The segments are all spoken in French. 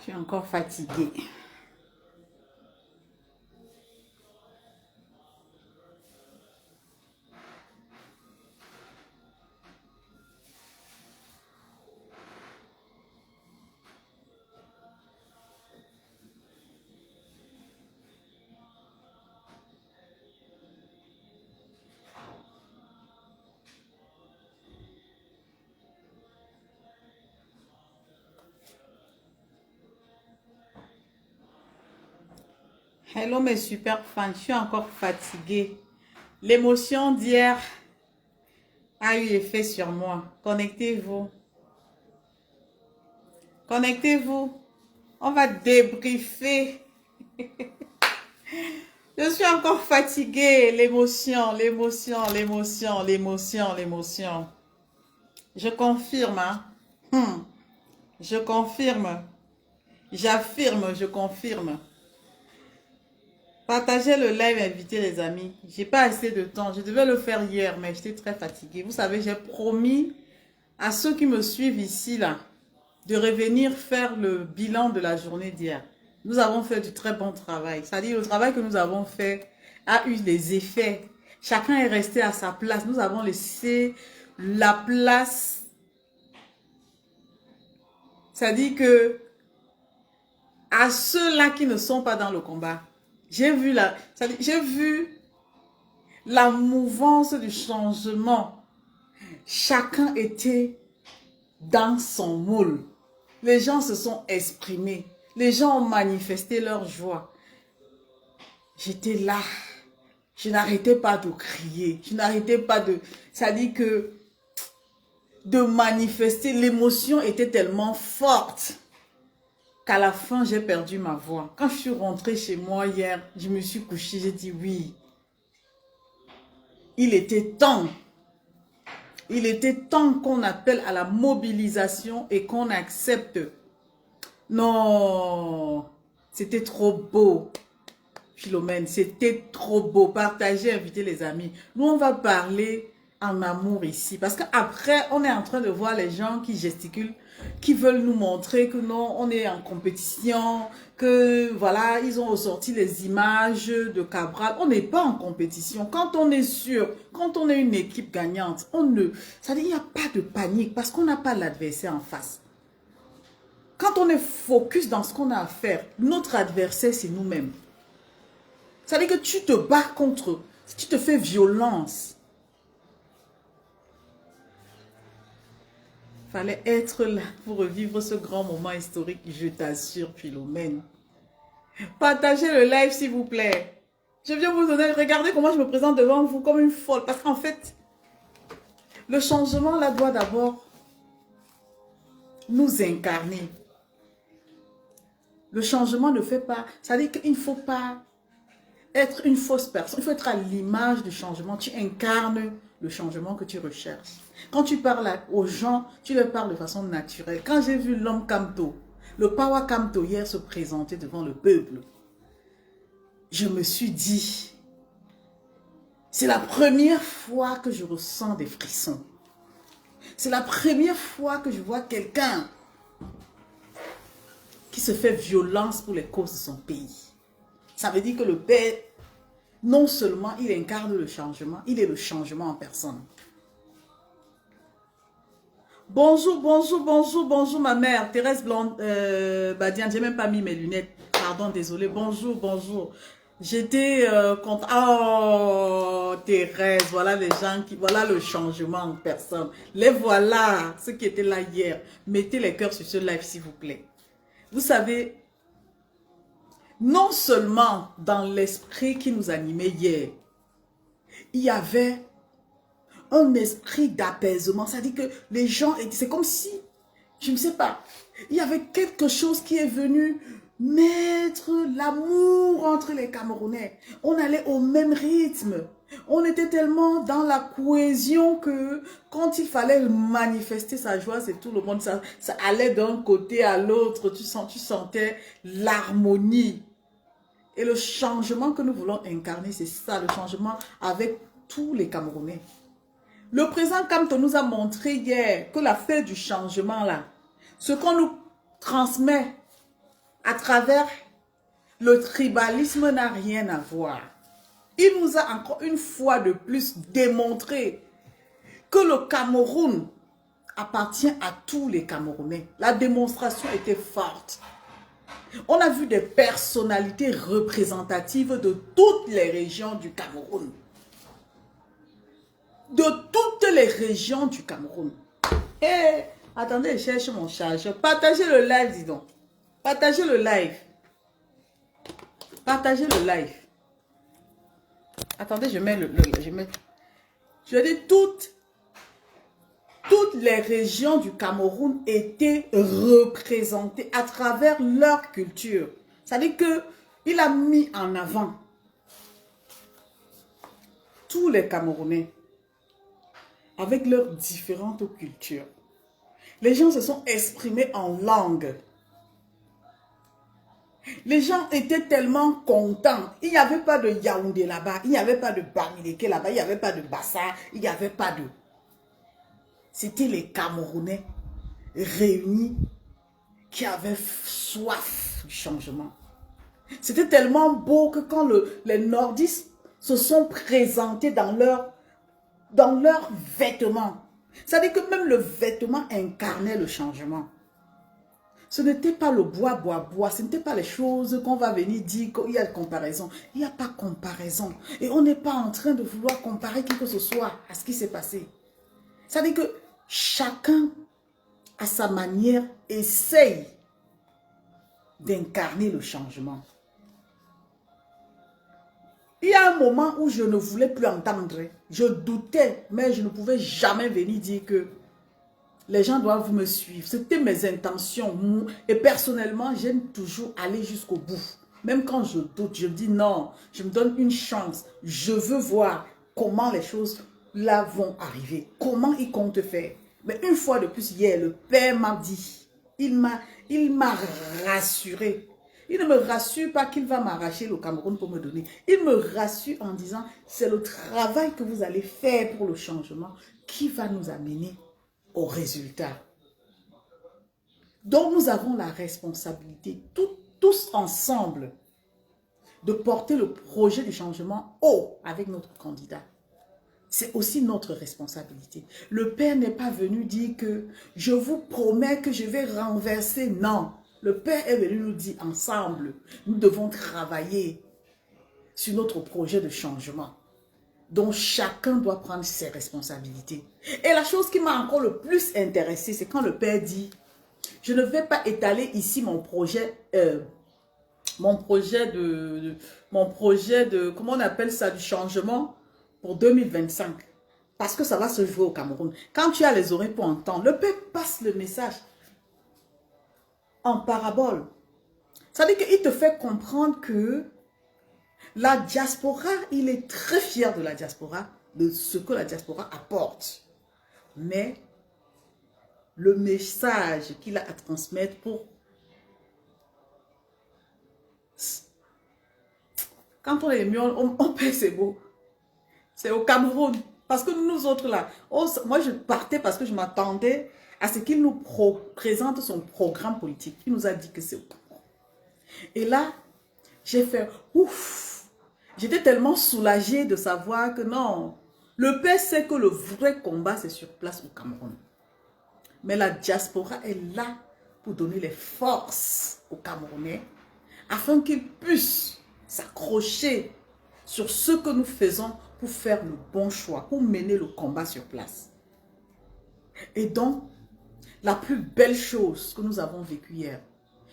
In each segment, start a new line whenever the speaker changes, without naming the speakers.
Je suis encore fatiguée. Hello mes super fans, je suis encore fatiguée. L'émotion d'hier a eu effet sur moi. Connectez-vous. Connectez-vous. On va débriefer. Je suis encore fatiguée. L'émotion, l'émotion, l'émotion, l'émotion, l'émotion. Je confirme, hein. Je confirme. J'affirme, je confirme. Partagez le live, invitez les amis. J'ai pas assez de temps. Je devais le faire hier, mais j'étais très fatiguée. Vous savez, j'ai promis à ceux qui me suivent ici, là, de revenir faire le bilan de la journée d'hier. Nous avons fait du très bon travail. C'est-à-dire, le travail que nous avons fait a eu des effets. Chacun est resté à sa place. Nous avons laissé la place. C'est-à-dire que à ceux-là qui ne sont pas dans le combat, j'ai vu la mouvance du changement. Chacun était dans son moule. Les gens se sont exprimés. Les gens ont manifesté leur joie. J'étais là. Je n'arrêtais pas de crier. Je n'arrêtais pas de... C'est-à-dire que de manifester, l'émotion était tellement forte qu'à la fin, j'ai perdu ma voix. Quand je suis rentrée chez moi hier, je me suis couchée, j'ai dit oui. Il était temps. Il était temps qu'on appelle à la mobilisation et qu'on accepte. Non, c'était trop beau. Philomène, c'était trop beau. Partagez, invitez les amis. Nous, on va parler en amour ici. Parce qu'après, on est en train de voir les gens qui gesticulent, qui veulent nous montrer que non, on est en compétition, que voilà, ils ont ressorti les images de Cabral. On n'est pas en compétition. Quand on est sûr, quand on est une équipe gagnante, ça dit, il n'y a pas de panique parce qu'on n'a pas l'adversaire en face. Quand on est focus dans ce qu'on a à faire, notre adversaire, c'est nous-mêmes. Ça veut dire que tu te bats contre, tu te fais violence. Fallait être là pour revivre ce grand moment historique, je t'assure, Philomène. Partagez le live, s'il vous plaît. Je viens vous donner, regardez comment je me présente devant vous comme une folle. Parce qu'en fait, le changement là doit d'abord nous incarner. Le changement ne fait pas, ça veut dire qu'il ne faut pas être une fausse personne. Il faut être à l'image du changement. Tu incarnes le changement que tu recherches. Quand tu parles aux gens, tu leur parles de façon naturelle. Quand j'ai vu l'homme Kamto, le Power Kamto hier se présenter devant le peuple, je me suis dit, c'est la première fois que je ressens des frissons. C'est la première fois que je vois quelqu'un qui se fait violence pour les causes de son pays. Ça veut dire que le père, non seulement il incarne le changement, il est le changement en personne. Bonjour, bonjour, bonjour, bonjour ma mère, Thérèse Badian, j'ai même pas mis mes lunettes, pardon, désolé, bonjour, bonjour. J'étais contente, oh Thérèse, voilà les gens qui, voilà le changement en personne. Les voilà, ceux qui étaient là hier, mettez les cœurs sur ce live s'il vous plaît. Vous savez, non seulement dans l'esprit qui nous animait hier, il y avait un esprit d'apaisement. C'est-à-dire que les gens, c'est comme si, je ne sais pas, il y avait quelque chose qui est venu mettre l'amour entre les Camerounais. On allait au même rythme. On était tellement dans la cohésion que quand il fallait manifester sa joie, c'est tout le monde, ça allait d'un côté à l'autre. Tu sentais l'harmonie. Et le changement que nous voulons incarner, c'est ça, le changement avec tous les Camerounais. Le président Kamto nous a montré hier que la fête du changement là, ce qu'on nous transmet à travers le tribalisme n'a rien à voir. Il nous a encore une fois de plus démontré que le Cameroun appartient à tous les Camerounais. La démonstration était forte. On a vu des personnalités représentatives de toutes les régions du Cameroun. De toutes les régions du Cameroun. Eh, attendez, je cherche mon chargeur. Partagez le live, dis donc. Partagez le live. Partagez le live. Attendez, je mets je dis toutes les régions du Cameroun étaient représentées à travers leur culture. C'est-à-dire qu'il a mis en avant tous les Camerounais avec leurs différentes cultures. Les gens se sont exprimés en langue. Les gens étaient tellement contents. Il n'y avait pas de Yaoundé là-bas, il n'y avait pas de Bamileke là-bas, il n'y avait pas de Bassa, il n'y avait pas de... C'était les Camerounais réunis qui avaient soif du changement. C'était tellement beau que quand les nordistes se sont présentés dans leurs vêtements, c'est-à-dire que même le vêtement incarnait le changement. Ce n'était pas le bois, ce n'était pas les choses qu'on va venir dire qu'il y a de comparaison. Il n'y a pas de comparaison. Et on n'est pas en train de vouloir comparer qui que ce soit à ce qui s'est passé. C'est-à-dire que chacun, à sa manière, essaye d'incarner le changement. Il y a un moment où je ne voulais plus entendre. Je doutais, mais je ne pouvais jamais venir dire que les gens doivent me suivre. C'était mes intentions. Et personnellement, j'aime toujours aller jusqu'au bout. Même quand je doute, je dis non, je me donne une chance. Je veux voir comment les choses là vont arriver. Comment ils comptent faire. Mais une fois de plus, hier, le Père m'a dit, il m'a rassuré. Il ne me rassure pas qu'il va m'arracher le Cameroun pour me donner. Il me rassure en disant, c'est le travail que vous allez faire pour le changement qui va nous amener au résultat. Donc nous avons la responsabilité, tous ensemble, de porter le projet du changement haut avec notre candidat. C'est aussi notre responsabilité. Le Père n'est pas venu dire que je vous promets que je vais renverser. Non, le Père est venu nous dire ensemble, nous devons travailler sur notre projet de changement. Donc chacun doit prendre ses responsabilités. Et la chose qui m'a encore le plus intéressée, c'est quand le Père dit, je ne vais pas étaler ici mon projet de, comment on appelle ça, du changement pour 2025. Parce que ça va se jouer au Cameroun. Quand tu as les oreilles pour entendre, le Père passe le message en parabole. Ça veut dire qu'il te fait comprendre que la diaspora, il est très fier de la diaspora, de ce que la diaspora apporte. Mais le message qu'il a à transmettre pour... Quand on est mieux, on paie, c'est beau. C'est au Cameroun. Parce que nous autres là, moi je partais parce que je m'attendais à ce qu'il nous présente son programme politique. Il nous a dit que c'est au Cameroun. Et là, j'ai fait ouf. J'étais tellement soulagée de savoir que non, le Père sait que le vrai combat, c'est sur place au Cameroun. Mais la diaspora est là pour donner les forces aux Camerounais afin qu'ils puissent s'accrocher sur ce que nous faisons pour faire le bon choix, pour mener le combat sur place. Et donc, la plus belle chose que nous avons vécue hier,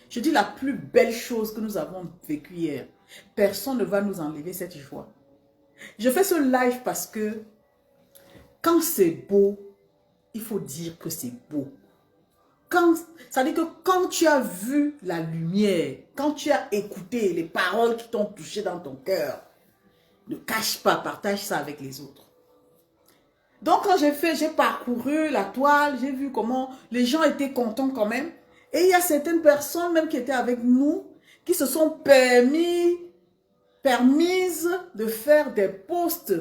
je dis la plus belle chose que nous avons vécue hier, personne ne va nous enlever cette joie. Je fais ce live parce que quand c'est beau, il faut dire que c'est beau. Ça veut dire que quand tu as vu la lumière, quand tu as écouté les paroles qui t'ont touché dans ton cœur, ne cache pas, partage ça avec les autres. Donc quand j'ai parcouru la toile, j'ai vu comment les gens étaient contents quand même. Et il y a certaines personnes même qui étaient avec nous, qui se sont permises de faire des posts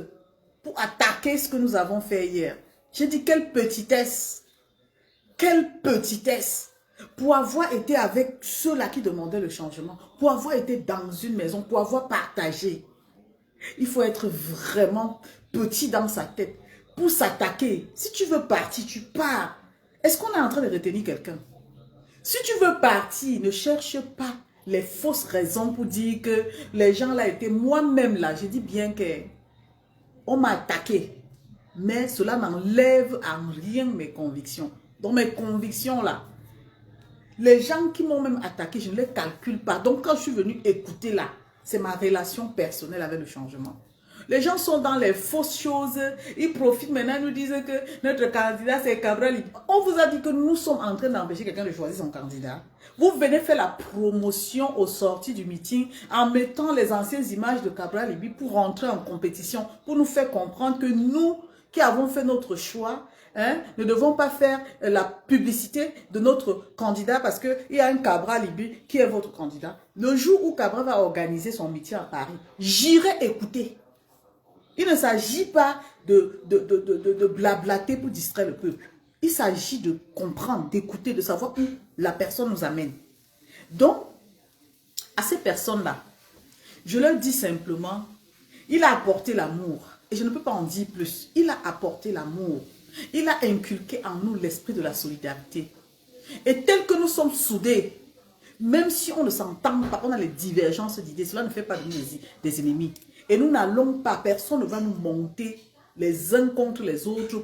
pour attaquer ce que nous avons fait hier. J'ai dit, quelle petitesse! Quelle petitesse! pour avoir été avec ceux-là qui demandaient le changement, pour avoir été dans une maison, pour avoir partagé. Il faut être vraiment petit dans sa tête pour s'attaquer. Si tu veux partir, tu pars. Est-ce qu'on est en train de retenir quelqu'un? Si tu veux partir, ne cherche pas les fausses raisons pour dire que les gens là étaient... Moi-même là, je dis bien que on m'a attaqué. Mais cela n'enlève en rien mes convictions. Donc mes convictions là, les gens qui m'ont même attaqué, je ne les calcule pas. Donc quand je suis venue écouter là, c'est ma relation personnelle avec le changement. Les gens sont dans les fausses choses. Ils profitent maintenant, ils nous disent que notre candidat c'est Cabral. On vous a dit que nous sommes en train d'empêcher quelqu'un de choisir son candidat. Vous venez faire la promotion aux sorties du meeting en mettant les anciennes images de Cabral Libi pour rentrer en compétition, pour nous faire comprendre que nous qui avons fait notre choix, ne devons pas faire la publicité de notre candidat parce qu'il y a un Cabral Libi qui est votre candidat. Le jour où Cabral va organiser son meeting à Paris, j'irai écouter. Il ne s'agit pas de blablater pour distraire le peuple. Il s'agit de comprendre, d'écouter, de savoir où la personne nous amène. Donc, à ces personnes-là, je leur dis simplement, il a apporté l'amour. Et je ne peux pas en dire plus. Il a apporté l'amour. Il a inculqué en nous l'esprit de la solidarité. Et tel que nous sommes soudés, même si on ne s'entend pas, on a les divergences d'idées, cela ne fait pas de nous des ennemis. Et nous n'allons pas, personne ne va nous monter les uns contre les autres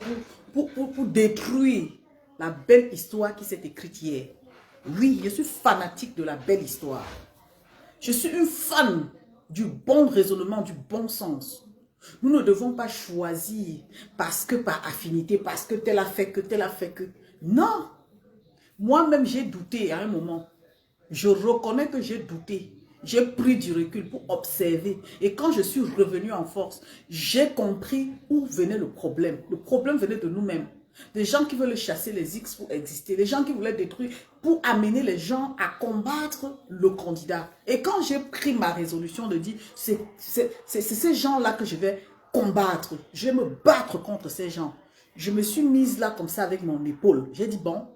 pour détruire la belle histoire qui s'est écrite hier. Oui, je suis fanatique de la belle histoire. Je suis une fan du bon raisonnement, du bon sens. Nous ne devons pas choisir parce que par affinité, parce que tel a fait que, tel a fait que. Non. Moi-même, j'ai douté à un moment. Je reconnais que j'ai douté. J'ai pris du recul pour observer. Et quand je suis revenu en force, j'ai compris où venait le problème. Le problème venait de nous-mêmes. Des gens qui veulent chasser les X pour exister. Des gens qui voulaient détruire pour amener les gens à combattre le candidat. Et quand j'ai pris ma résolution de dire, c'est ces gens-là que je vais combattre. Je vais me battre contre ces gens. Je me suis mise là comme ça avec mon épaule. J'ai dit, bon,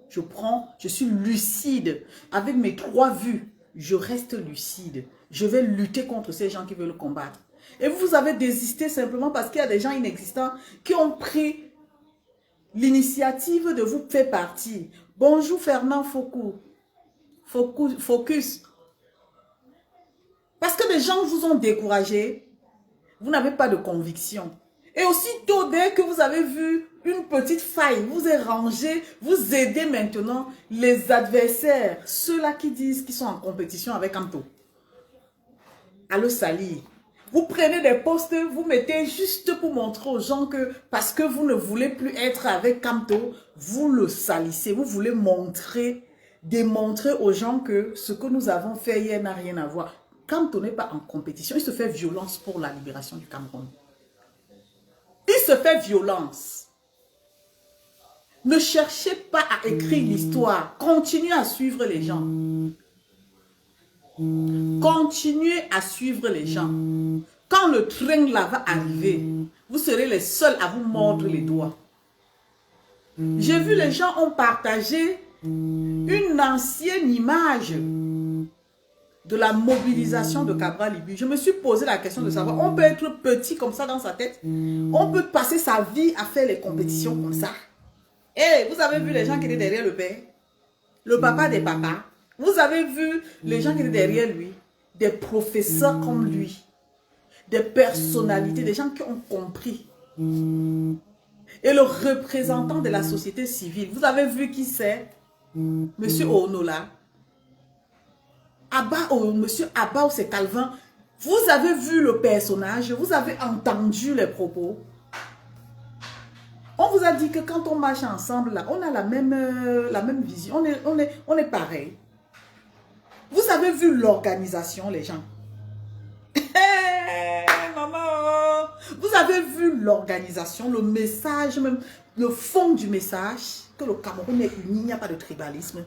je suis lucide. Avec mes 3 vues, je reste lucide. Je vais lutter contre ces gens qui veulent le combattre. Et vous avez désisté simplement parce qu'il y a des gens inexistants qui ont pris l'initiative de vous faire partir. Bonjour Fernand Focus. Parce que des gens vous ont découragé. Vous n'avez pas de conviction. Et aussitôt, dès que vous avez vu une petite faille, vous êtes rangé, vous aidez maintenant les adversaires, ceux-là qui disent qu'ils sont en compétition avec Camto, à le salir. Vous prenez des postes, vous mettez juste pour montrer aux gens que parce que vous ne voulez plus être avec Camto, vous le salissez. Vous voulez démontrer aux gens que ce que nous avons fait hier n'a rien à voir. Camto n'est pas en compétition, il se fait violence pour la libération du Cameroun. Il se fait violence. Ne cherchez pas à écrire l'histoire. Continuez à suivre les gens. Continuez à suivre les gens. Quand le train là va arriver, vous serez les seuls à vous mordre les doigts. J'ai vu les gens ont partagé une ancienne image de la mobilisation de Cabral Libi. Je me suis posé la question de savoir, on peut être petit comme ça dans sa tête, on peut passer sa vie à faire les compétitions comme ça. Et vous avez vu les gens qui étaient derrière le père, le papa des papas. Vous avez vu les gens qui étaient derrière lui, des professeurs comme lui, des personnalités, des gens qui ont compris. Et le représentant de la société civile, vous avez vu qui c'est? Monsieur Onola. Monsieur Abba ou c'est Calvin. Vous avez vu le personnage, vous avez entendu les propos. On vous a dit que quand on marche ensemble, là, on a la même vision, on est pareil. Vous avez vu l'organisation, les gens. Hey, maman, vous avez vu l'organisation, le message, même le fond du message, que le Cameroun est uni, il n'y a pas de tribalisme.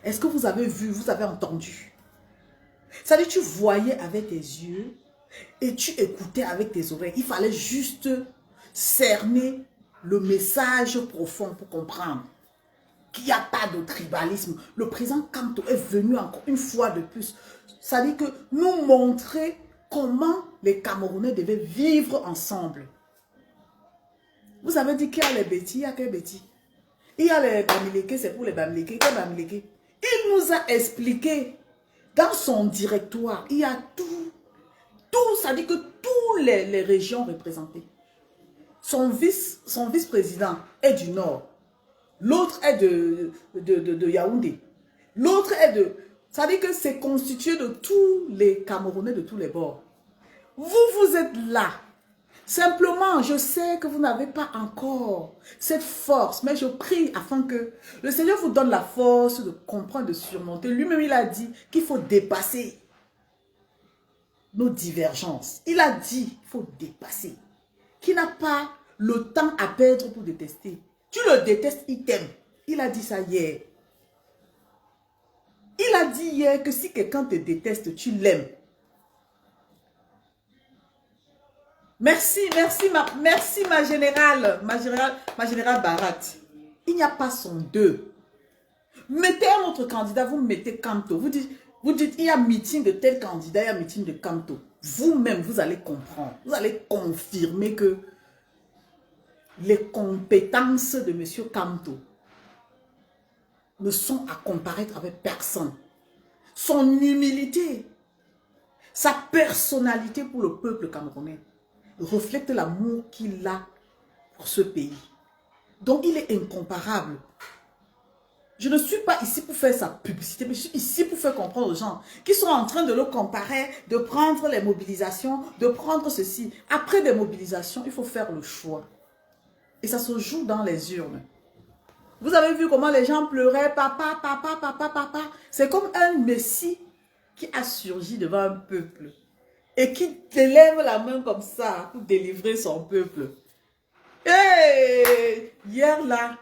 Est-ce que vous avez vu, vous avez entendu? Ça veut dire, tu voyais avec tes yeux et tu écoutais avec tes oreilles. Il fallait juste cerner le message profond pour comprendre. qu'il n'y a pas de tribalisme. Le président Kamto est venu encore une fois de plus. Ça dit que nous montrer comment les Camerounais devaient vivre ensemble. Vous avez dit qu'il y a les bêtis, il y a quel bêtis? Il y a les Bamileke, c'est pour les Bamileke. Quel Bamileke? Il nous a expliqué, dans son directoire, il y a tout, ça dit que toutes les régions représentées. Son vice-président est du Nord. L'autre est de Yaoundé. L'autre est de... Ça dit que c'est constitué de tous les Camerounais de tous les bords. Vous êtes là. Simplement, je sais que vous n'avez pas encore cette force, mais je prie afin que le Seigneur vous donne la force de comprendre, de surmonter. Lui-même, il a dit qu'il faut dépasser nos divergences. Il a dit qu'il faut dépasser. Qu'il n'a pas le temps à perdre pour détester. Tu le détestes, il t'aime. Il a dit ça hier. Il a dit hier que si quelqu'un te déteste, tu l'aimes. Merci ma générale Barat. Il n'y a pas son deux. Mettez un autre candidat, vous mettez Kamto. Vous dites, il y a meeting de tel candidat, il y a meeting de Kamto. Vous-même, vous allez comprendre. Vous allez confirmer que les compétences de M. Kamto ne sont à comparaître avec personne. Son humilité, sa personnalité pour le peuple camerounais reflète l'amour qu'il a pour ce pays. Donc, il est incomparable. Je ne suis pas ici pour faire sa publicité, mais je suis ici pour faire comprendre aux gens qui sont en train de le comparer, de prendre les mobilisations, de prendre ceci. Après des mobilisations, il faut faire le choix. Et ça se joue dans les urnes. Vous avez vu comment les gens pleuraient, papa, papa, papa, papa. C'est comme un messie qui a surgi devant un peuple et qui élève la main comme ça pour délivrer son peuple. Et hier là,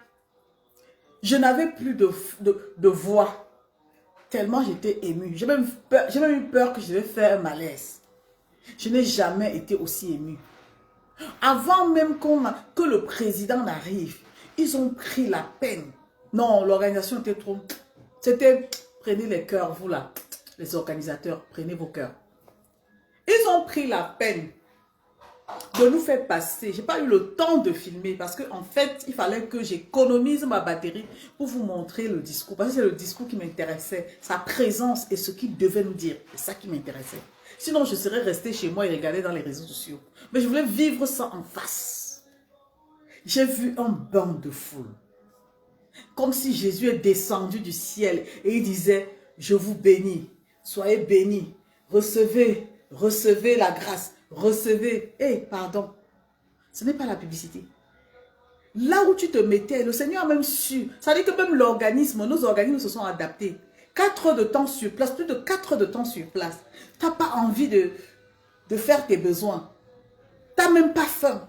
je n'avais plus de voix, tellement j'étais émue. J'ai même eu peur que je devais faire un malaise. Je n'ai jamais été aussi émue. Avant même que le président n'arrive, ils ont pris la peine. Non, l'organisation était trop... C'était, prenez les cœurs, vous là, les organisateurs, prenez vos cœurs. Ils ont pris la peine de nous faire passer. Je n'ai pas eu le temps de filmer parce qu'en fait, il fallait que j'économise ma batterie pour vous montrer le discours. Parce que c'est le discours qui m'intéressait, sa présence et ce qu'il devait nous dire. C'est ça qui m'intéressait. Sinon, je serais restée chez moi et regarder dans les réseaux sociaux. Mais je voulais vivre ça en face. J'ai vu un banc de foule. Comme si Jésus est descendu du ciel et il disait, je vous bénis, soyez bénis, recevez la grâce, recevez. Pardon, ce n'est pas la publicité. Là où tu te mettais, le Seigneur a même su. Ça veut dire que même nos organismes se sont adaptés. 4 heures de temps sur place, plus de 4 heures de temps sur place. Tu n'as pas envie de faire tes besoins. Tu n'as même pas faim.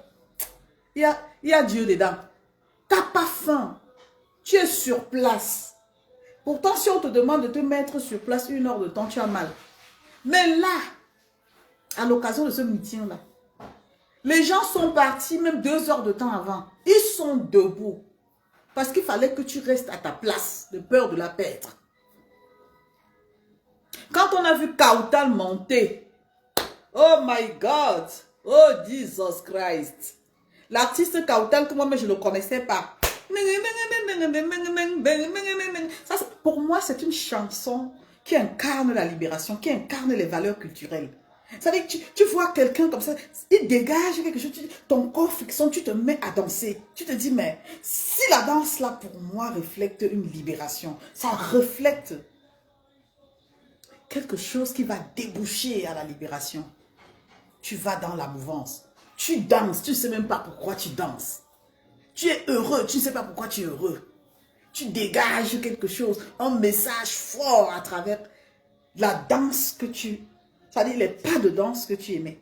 Il y a Dieu dedans. Tu n'as pas faim. Tu es sur place. Pourtant, si on te demande de te mettre sur place 1 heure de temps, tu as mal. Mais là, à l'occasion de ce meeting-là, les gens sont partis même 2 heures de temps avant. Ils sont debout. Parce qu'il fallait que tu restes à ta place, de peur de la perdre. Quand on a vu Kautal monter, oh my God, oh Jesus Christ, l'artiste Kautal que moi-même je ne le connaissais pas. Ça, pour moi, c'est une chanson qui incarne la libération, qui incarne les valeurs culturelles. Ça veut dire que tu vois quelqu'un comme ça, il dégage quelque chose, ton corps frictionne, tu te mets à danser. Tu te dis, mais si la danse là pour moi reflète une libération, ça reflète quelque chose qui va déboucher à la libération. Tu vas dans la mouvance, tu danses, tu ne sais même pas pourquoi tu danses. Tu es heureux, tu ne sais pas pourquoi tu es heureux. Tu dégages quelque chose, un message fort à travers la danse que tu... C'est-à-dire les pas de danse que tu aimais.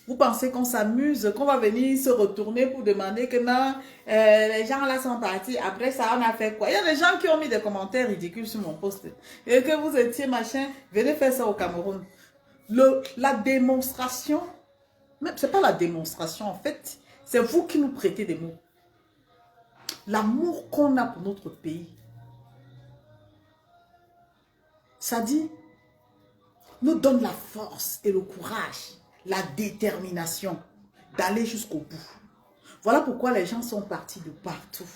Vous pensez qu'on s'amuse, qu'on va venir se retourner pour demander que non, les gens là sont partis. Après ça, on a fait quoi? Il y a des gens qui ont mis des commentaires ridicules sur mon post. Et que vous étiez machin, venez faire ça au Cameroun. La démonstration, même c'est pas la démonstration en fait, c'est vous qui nous prêtez des mots. l'amour qu'on a pour notre pays, ça dit, nous donne la force et le courage, la détermination d'aller jusqu'au bout. Voilà pourquoi les gens sont partis de partout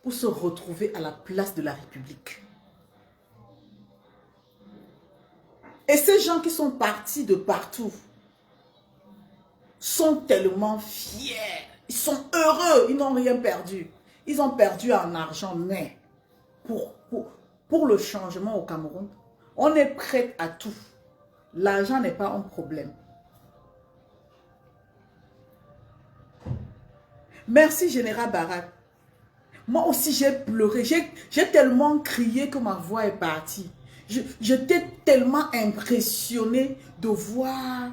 pour se retrouver à la place de la République. Et ces gens qui sont partis de partout sont tellement fiers. Ils sont heureux. Ils n'ont rien perdu. Ils ont perdu en argent, mais pour le changement au Cameroun, on est prêt à tout. L'argent n'est pas un problème. Merci, Général Barak. Moi aussi, j'ai pleuré. J'ai tellement crié que ma voix est partie. J'étais tellement impressionnée de voir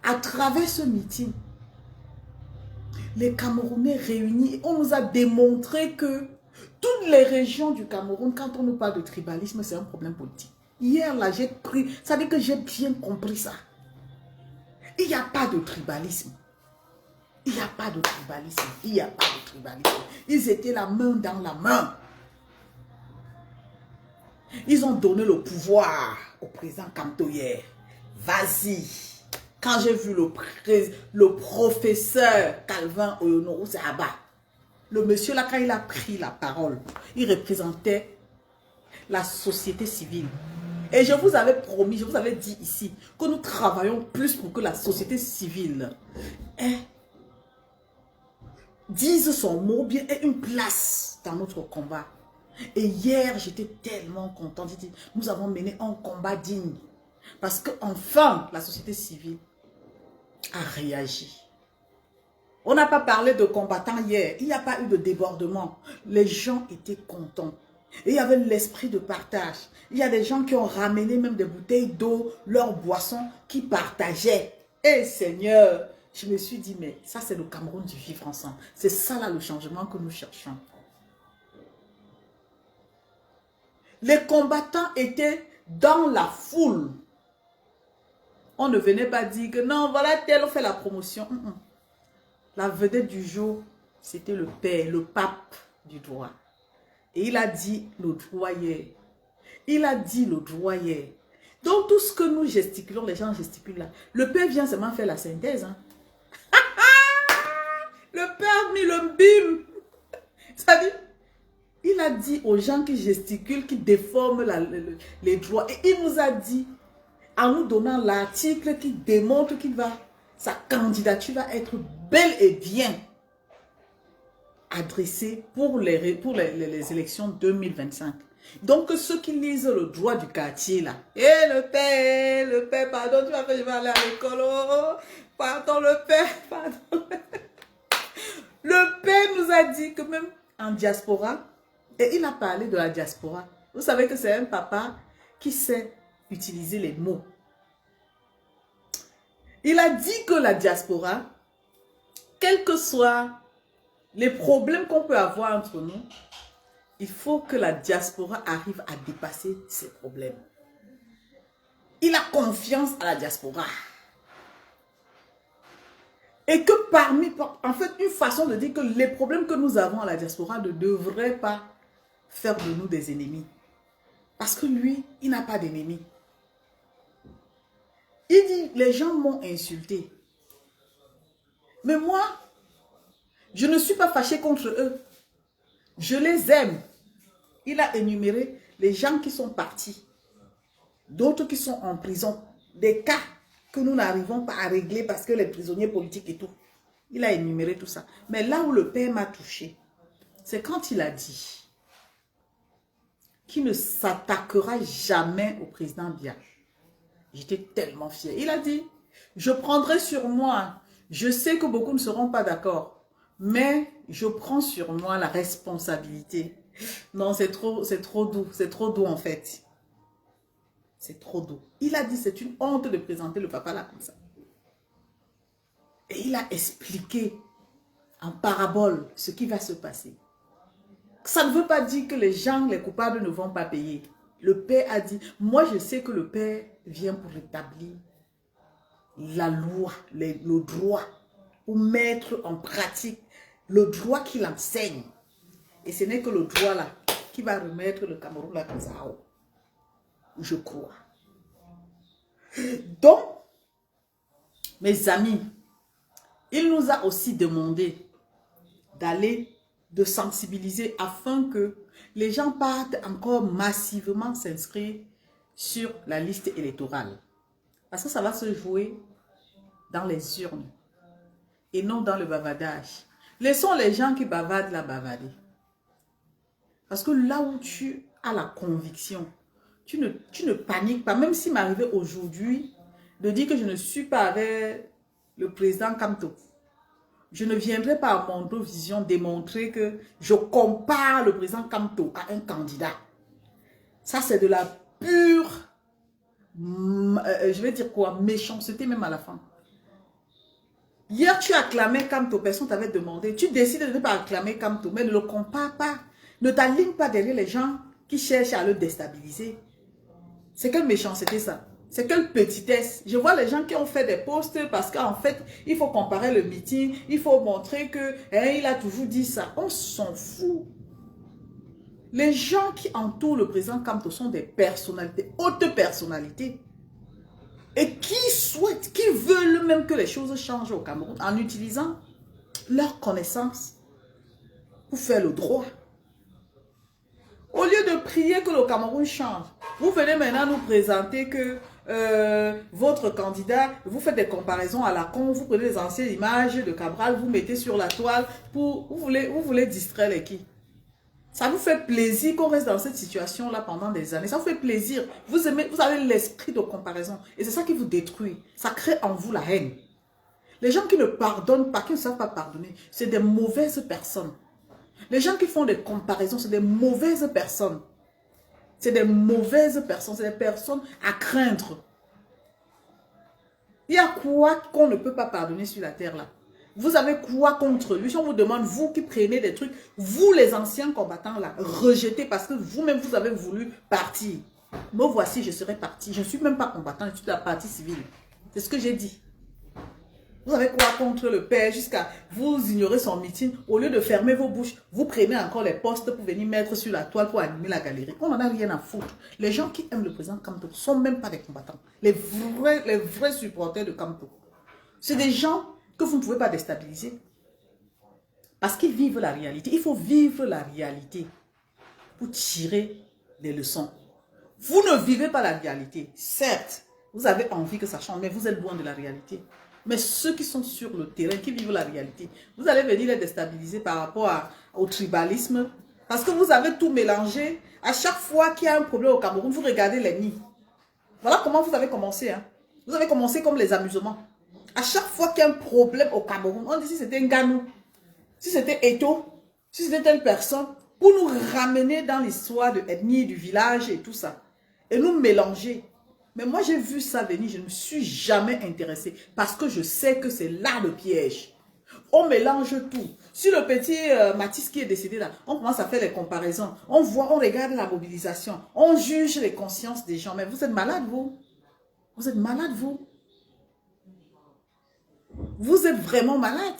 à travers ce meeting les Camerounais réunis. On nous a démontré que toutes les régions du Cameroun, quand on nous parle de tribalisme, c'est un problème politique. Hier, là, j'ai pris, ça veut dire que j'ai bien compris ça. Il n'y a pas de tribalisme. Il n'y a pas de tribalisme. Il n'y a pas de tribalisme. Ils étaient la main dans la main. Ils ont donné le pouvoir au président Kamto hier. Vas-y. Quand j'ai vu le professeur Calvin Oyonorou Sahaba, le monsieur là, quand il a pris la parole, il représentait la société civile. Et je vous avais promis, je vous avais dit ici, que nous travaillons plus pour que la société civile dise son mot bien, ait une place dans notre combat. Et hier, j'étais tellement contente. J'ai dit, nous avons mené un combat digne. Parce qu'enfin, la société civile a réagi. On n'a pas parlé de combattants hier. Il n'y a pas eu de débordement. Les gens étaient contents. Et il y avait l'esprit de partage. Il y a des gens qui ont ramené même des bouteilles d'eau, leurs boissons, qui partageaient. Et Seigneur, je me suis dit, mais ça c'est le Cameroun du vivre ensemble. C'est ça là le changement que nous cherchons. Les combattants étaient dans la foule. On ne venait pas dire que non, voilà tel, on fait la promotion. La vedette du jour, c'était le père, le pape du droit. Et il a dit le droit hier. Il a dit le droit hier. Donc tout ce que nous gesticulons, les gens gesticulent là. Le père vient seulement faire la synthèse. Hein. Le père a mis le bim. Ça dit, il a dit aux gens qui gesticulent, qui déforment les droits. Et il nous a dit, en nous donnant l'article qui démontre sa candidature va être bel et bien adressée pour les élections 2025. Donc ceux qui lisent le droit du quartier là, le père, pardon, tu vas faire, je vais aller à l'école, pardon le père, pardon. Le père nous a dit que même en diaspora, et il a parlé de la diaspora. Vous savez que c'est un papa qui sait utiliser les mots. Il a dit que la diaspora, quels que soient les problèmes qu'on peut avoir entre nous, il faut que la diaspora arrive à dépasser ces problèmes. Il a confiance à la diaspora. Et que en fait, une façon de dire que les problèmes que nous avons à la diaspora ne devraient pas faire de nous des ennemis. Parce que lui, il n'a pas d'ennemis. Il dit, les gens m'ont insulté. Mais moi, je ne suis pas fâché contre eux. Je les aime. Il a énuméré les gens qui sont partis. D'autres qui sont en prison. Des cas que nous n'arrivons pas à régler parce que les prisonniers politiques et tout. Il a énuméré tout ça. Mais là où le père m'a touché, c'est quand il a dit qu'il ne s'attaquera jamais au président Biya. J'étais tellement fière. Il a dit, je prendrai sur moi. Je sais que beaucoup ne seront pas d'accord. Mais je prends sur moi la responsabilité. Non, c'est trop doux. C'est trop doux en fait. C'est trop doux. Il a dit, c'est une honte de présenter le papa là comme ça. Et il a expliqué en parabole ce qui va se passer. Ça ne veut pas dire que les gens, les coupables ne vont pas payer. Le père a dit, moi je sais que le père vient pour rétablir la loi, le droit, pour mettre en pratique le droit qu'il enseigne. Et ce n'est que le droit là qui va remettre le Cameroun à Kazao. Je crois. Donc, mes amis, il nous a aussi demandé d'aller, de sensibiliser afin que les gens partent encore massivement s'inscrire sur la liste électorale. Parce que ça va se jouer dans les urnes et non dans le bavardage. Laissons les gens qui bavardent la bavarder. Parce que là où tu as la conviction, tu ne paniques pas. Même s'il m'arrivait aujourd'hui de dire que je ne suis pas avec le président Kamto, je ne viendrai pas à mon vision démontrer que je compare le président Kamto à un candidat. Ça, c'est de la pure, je vais dire quoi, méchanceté même à la fin. Hier, tu acclamais Kamto, personne t'avait demandé. Tu décides de ne pas acclamer Kamto, mais ne le compare pas. Ne t'aligne pas derrière les gens qui cherchent à le déstabiliser. C'est quelle méchanceté ça? C'est quelle petitesse? Je vois les gens qui ont fait des posts parce qu'en fait, il faut comparer le meeting, il faut montrer que il a toujours dit ça. On s'en fout. Les gens qui entourent le président Kamto sont des personnalités, hautes personnalités. Et qui souhaitent, qui veulent même que les choses changent au Cameroun en utilisant leur connaissance pour faire le droit. Au lieu de prier que le Cameroun change, vous venez maintenant nous présenter que votre candidat, vous faites des comparaisons à la con, vous prenez les anciennes images de Cabral, vous mettez sur la toile, pour, vous voulez distraire les qui? Ça vous fait plaisir qu'on reste dans cette situation-là pendant des années. Ça vous fait plaisir. Vous avez l'esprit de comparaison. Et c'est ça qui vous détruit. Ça crée en vous la haine. Les gens qui ne pardonnent pas, qui ne savent pas pardonner, c'est des mauvaises personnes. Les gens qui font des comparaisons, c'est des mauvaises personnes. C'est des mauvaises personnes. C'est des personnes à craindre. Il y a quoi qu'on ne peut pas pardonner sur la terre là? Vous avez quoi contre lui? Si on vous demande, vous qui prenez des trucs, vous les anciens combattants là, rejetez parce que vous-même vous avez voulu partir. Me voici, je serai parti. Je ne suis même pas combattant, je suis de la partie civile. C'est ce que j'ai dit. Vous avez quoi contre le père jusqu'à vous ignorer son meeting? Au lieu de fermer vos bouches, vous prenez encore les postes pour venir mettre sur la toile pour animer la galerie. On n'en a rien à foutre. Les gens qui aiment le président Kamto ne sont même pas des combattants. Les vrais supporters de Kamto. C'est des gens que vous ne pouvez pas déstabiliser. Parce qu'ils vivent la réalité. Il faut vivre la réalité pour tirer des leçons. Vous ne vivez pas la réalité. Certes, vous avez envie que ça change, mais vous êtes loin de la réalité. Mais ceux qui sont sur le terrain, qui vivent la réalité, vous allez venir les déstabiliser par rapport au tribalisme. Parce que vous avez tout mélangé. À chaque fois qu'il y a un problème au Cameroun, vous regardez l'ennemi. Voilà comment vous avez commencé. Hein. Vous avez commencé comme les amusements. À chaque fois qu'il y a un problème au Cameroun, on dit si c'était Nganou, si c'était Eto, si c'était telle personne, pour nous ramener dans l'histoire de l'ethnie, du village et tout ça. Et nous mélanger. Mais moi, j'ai vu ça venir, je ne me suis jamais intéressée parce que je sais que c'est là le piège. On mélange tout. Si le petit Mathis qui est décédé là, on commence à faire les comparaisons. On voit, on regarde la mobilisation. On juge les consciences des gens. Mais vous êtes malade, vous. Vous êtes malade, vous. Vous êtes vraiment malade.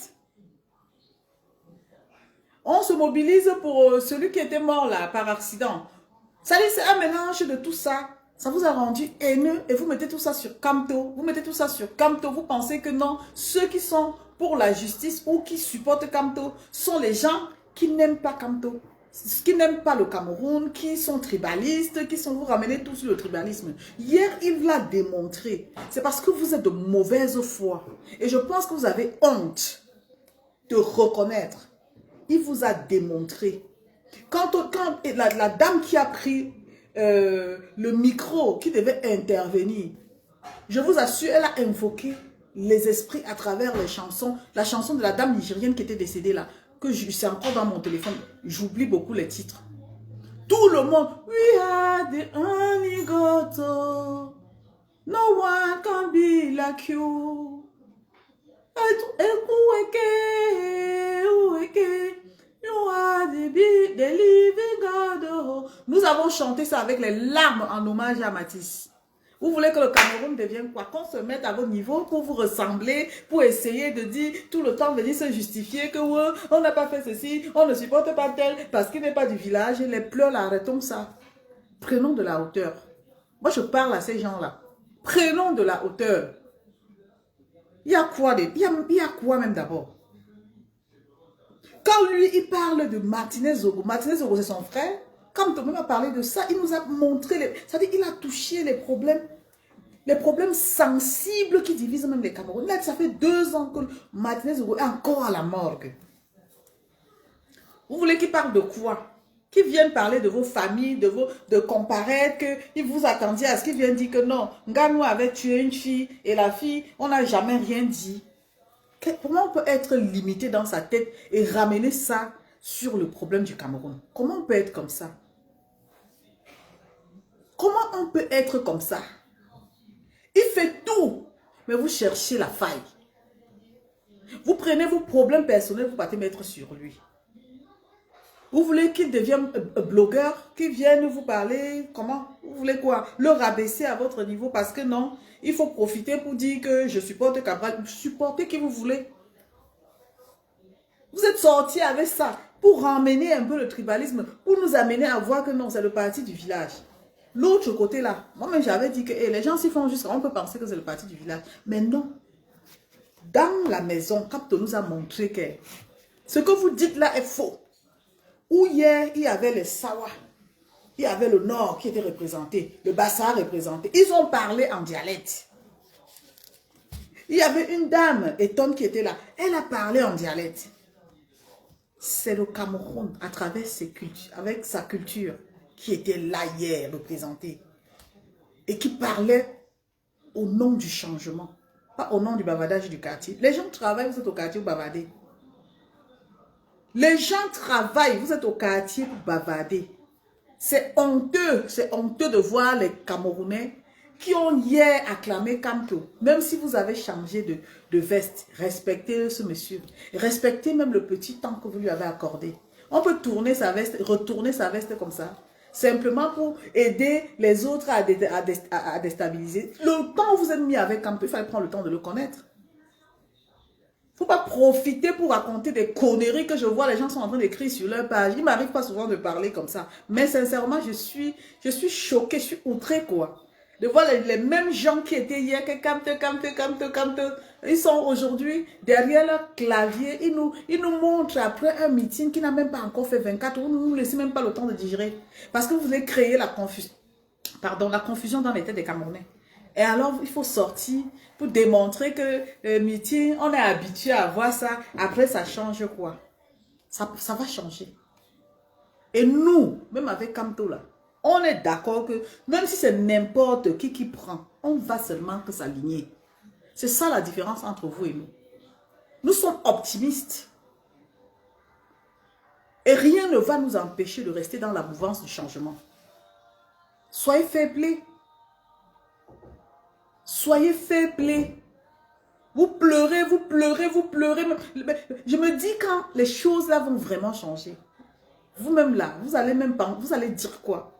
On se mobilise pour celui qui était mort là par accident. Ça c'est un mélange de tout ça. Ça vous a rendu haineux et vous mettez tout ça sur Kamto. Vous mettez tout ça sur Kamto. Vous pensez que non, ceux qui sont pour la justice ou qui supportent Kamto sont les gens qui n'aiment pas Kamto. Qui n'aiment pas le Cameroun, qui sont tribalistes, qui sont vous ramenez tous sur le tribalisme. Hier, il l'a démontré. C'est parce que vous êtes de mauvaise foi. Et je pense que vous avez honte de reconnaître. Il vous a démontré. Quand la dame qui a pris le micro, qui devait intervenir, je vous assure, elle a invoqué les esprits à travers les chansons. La chanson de la dame nigérienne qui était décédée là, que c'est encore dans mon téléphone. J'oublie beaucoup les titres. Tout le monde, we are the only goto. No one can be like you. You are the living God. Nous avons chanté ça avec les larmes en hommage à Matisse. Vous voulez que le Cameroun devienne quoi? Qu'on se mette à votre niveau pour vous ressembler, pour essayer de dire tout le temps, venir se justifier que ouais, on n'a pas fait ceci, on ne supporte pas tel, parce qu'il n'est pas du village. Les pleurs, là, arrêtons ça. Prenons de la hauteur. Moi, je parle à ces gens-là. Prenons de la hauteur. Il y a quoi, il y a quoi même d'abord? Quand lui, il parle de Martinez Zogo c'est son frère. Quand Thomas a parlé de ça, il nous a montré, c'est-à-dire il a touché les problèmes sensibles qui divisent même les Camerounais. Ça fait 2 ans que Martinez Zogo est encore à la morgue. Vous voulez qu'il parle de quoi? Qu'il vienne parler de vos familles, de comparaître, qu'il vous attendiez à ce qu'il vienne dire que non, Nganou avait tué une fille et la fille, on n'a jamais rien dit. Comment on peut être limité dans sa tête et ramener ça sur le problème du Cameroun? Comment on peut être comme ça? Comment on peut être comme ça? Il fait tout, mais vous cherchez la faille. Vous prenez vos problèmes personnels, vous partez mettre sur lui. Vous voulez qu'il devienne blogueur, qu'il vienne vous parler, comment? Vous voulez quoi? Le rabaisser à votre niveau parce que non, il faut profiter pour dire que je supporte Cabral. Supportez qui vous voulez. Vous êtes sortis avec ça pour ramener un peu le tribalisme, pour nous amener à voir que non, c'est le parti du village. L'autre côté là, moi-même j'avais dit que les gens s'y font juste, on peut penser que c'est le parti du village. Mais non. Dans la maison, Capto nous a montré que ce que vous dites là est faux. Où hier, il y avait les Sawa, il y avait le Nord qui était représenté, le Bassa représenté. Ils ont parlé en dialecte. Il y avait une dame, Eton, qui était là. Elle a parlé en dialecte. C'est le Cameroun, à travers ses cultures, avec sa culture, qui était là hier représenté. Et qui parlait au nom du changement, pas au nom du bavardage du quartier. Les gens travaillent, vous êtes au quartier, vous bavardez. Les gens travaillent, vous êtes au quartier pour bavarder. C'est honteux de voir les Camerounais qui ont hier acclamé Kamto. Même si vous avez changé de veste, respectez ce monsieur. Respectez même le petit temps que vous lui avez accordé. On peut tourner sa veste, retourner sa veste comme ça. Simplement pour aider les autres à déstabiliser. Le temps où vous êtes mis avec Kamto, il fallait prendre le temps de le connaître. Il ne faut pas profiter pour raconter des conneries que je vois, les gens sont en train d'écrire sur leur page. Il ne m'arrive pas souvent de parler comme ça. Mais sincèrement, je suis choquée, je suis outrée quoi. De voir les mêmes gens qui étaient hier, que Kamte. Ils sont aujourd'hui derrière leur clavier. Ils nous montrent après un meeting qui n'a même pas encore fait 24 heures. Vous ne nous laissez même pas le temps de digérer. Parce que vous voulez créer la confusion dans les têtes des Camerounais. Et alors, il faut sortir pour démontrer que le meeting, on est habitué à voir ça. Après, ça change quoi? Ça va changer. Et nous, même avec Kamto là, on est d'accord que même si c'est n'importe qui prend, on va seulement que s'aligner. C'est ça la différence entre vous et nous. Nous sommes optimistes. Et rien ne va nous empêcher de rester dans la mouvance du changement. Soyez fair-play. Soyez fair-play. Vous pleurez. Je me dis quand les choses là vont vraiment changer. Vous-même là, vous allez dire quoi?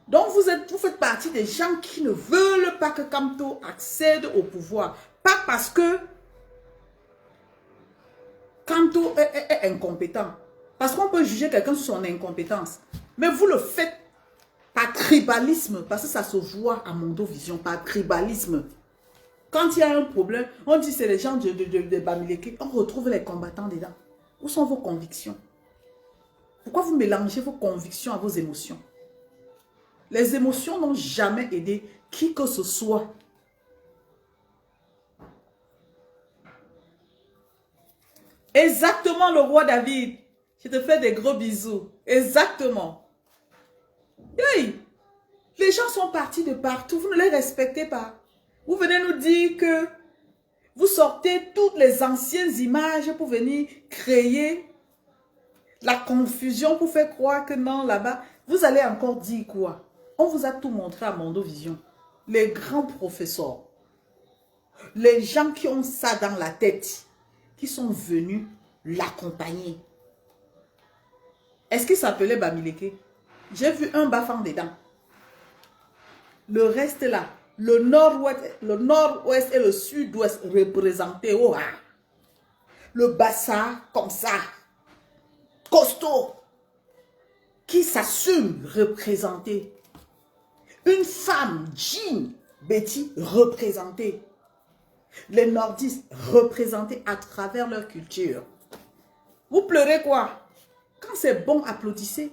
Donc vous faites partie des gens qui ne veulent pas que Kamto accède au pouvoir. Pas parce que Kamto est incompétent. Parce qu'on peut juger quelqu'un sur son incompétence. Mais vous le faites par tribalisme, parce que ça se voit à Mondovision, par tribalisme. Quand il y a un problème, on dit c'est les gens de Bamileke, on retrouve les combattants dedans. Où sont vos convictions? Pourquoi vous mélangez vos convictions à vos émotions? Les émotions n'ont jamais aidé qui que ce soit. Exactement, le roi David. Je te fais des gros bisous. Exactement. Hey, les gens sont partis de partout. Vous ne les respectez pas. Vous venez nous dire que vous sortez toutes les anciennes images pour venir créer la confusion, pour faire croire que non, là-bas, vous allez encore dire quoi? On vous a tout montré à Mondovision. Les grands professeurs, les gens qui ont ça dans la tête, qui sont venus l'accompagner. Est-ce qu'il s'appelait Bamileke? J'ai vu un bafang dedans. Le reste là, le nord-ouest et le sud-ouest représentés. Oh, ah. Le Bassa, comme ça, costaud, qui s'assume représentée. Une femme, Jean, Betty, représentée. Les nordistes représentés à travers leur culture. Vous pleurez quoi? Quand c'est bon, applaudissez.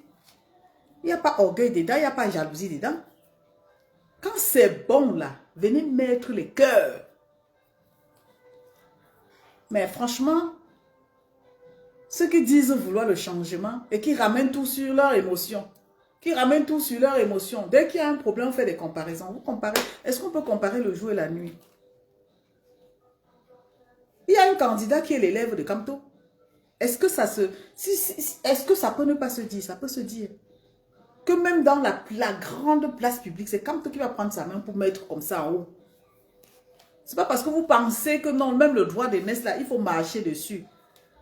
Il n'y a pas orgueil dedans, il n'y a pas jalousie dedans. Quand c'est bon là, venez mettre les cœurs. Mais franchement, ceux qui disent vouloir le changement et qui ramènent tout sur leur émotion, dès qu'il y a un problème, on fait des comparaisons. Vous comparez, est-ce qu'on peut comparer le jour et la nuit? Il y a un candidat qui est l'élève de Kamto. Est-ce que ça est-ce que ça peut ne pas se dire? Ça peut se dire. Que même dans la grande place publique, c'est Kamto qui va prendre sa main pour mettre comme ça en haut. C'est pas parce que vous pensez que non, même le droit d'aînesse là, il faut marcher dessus.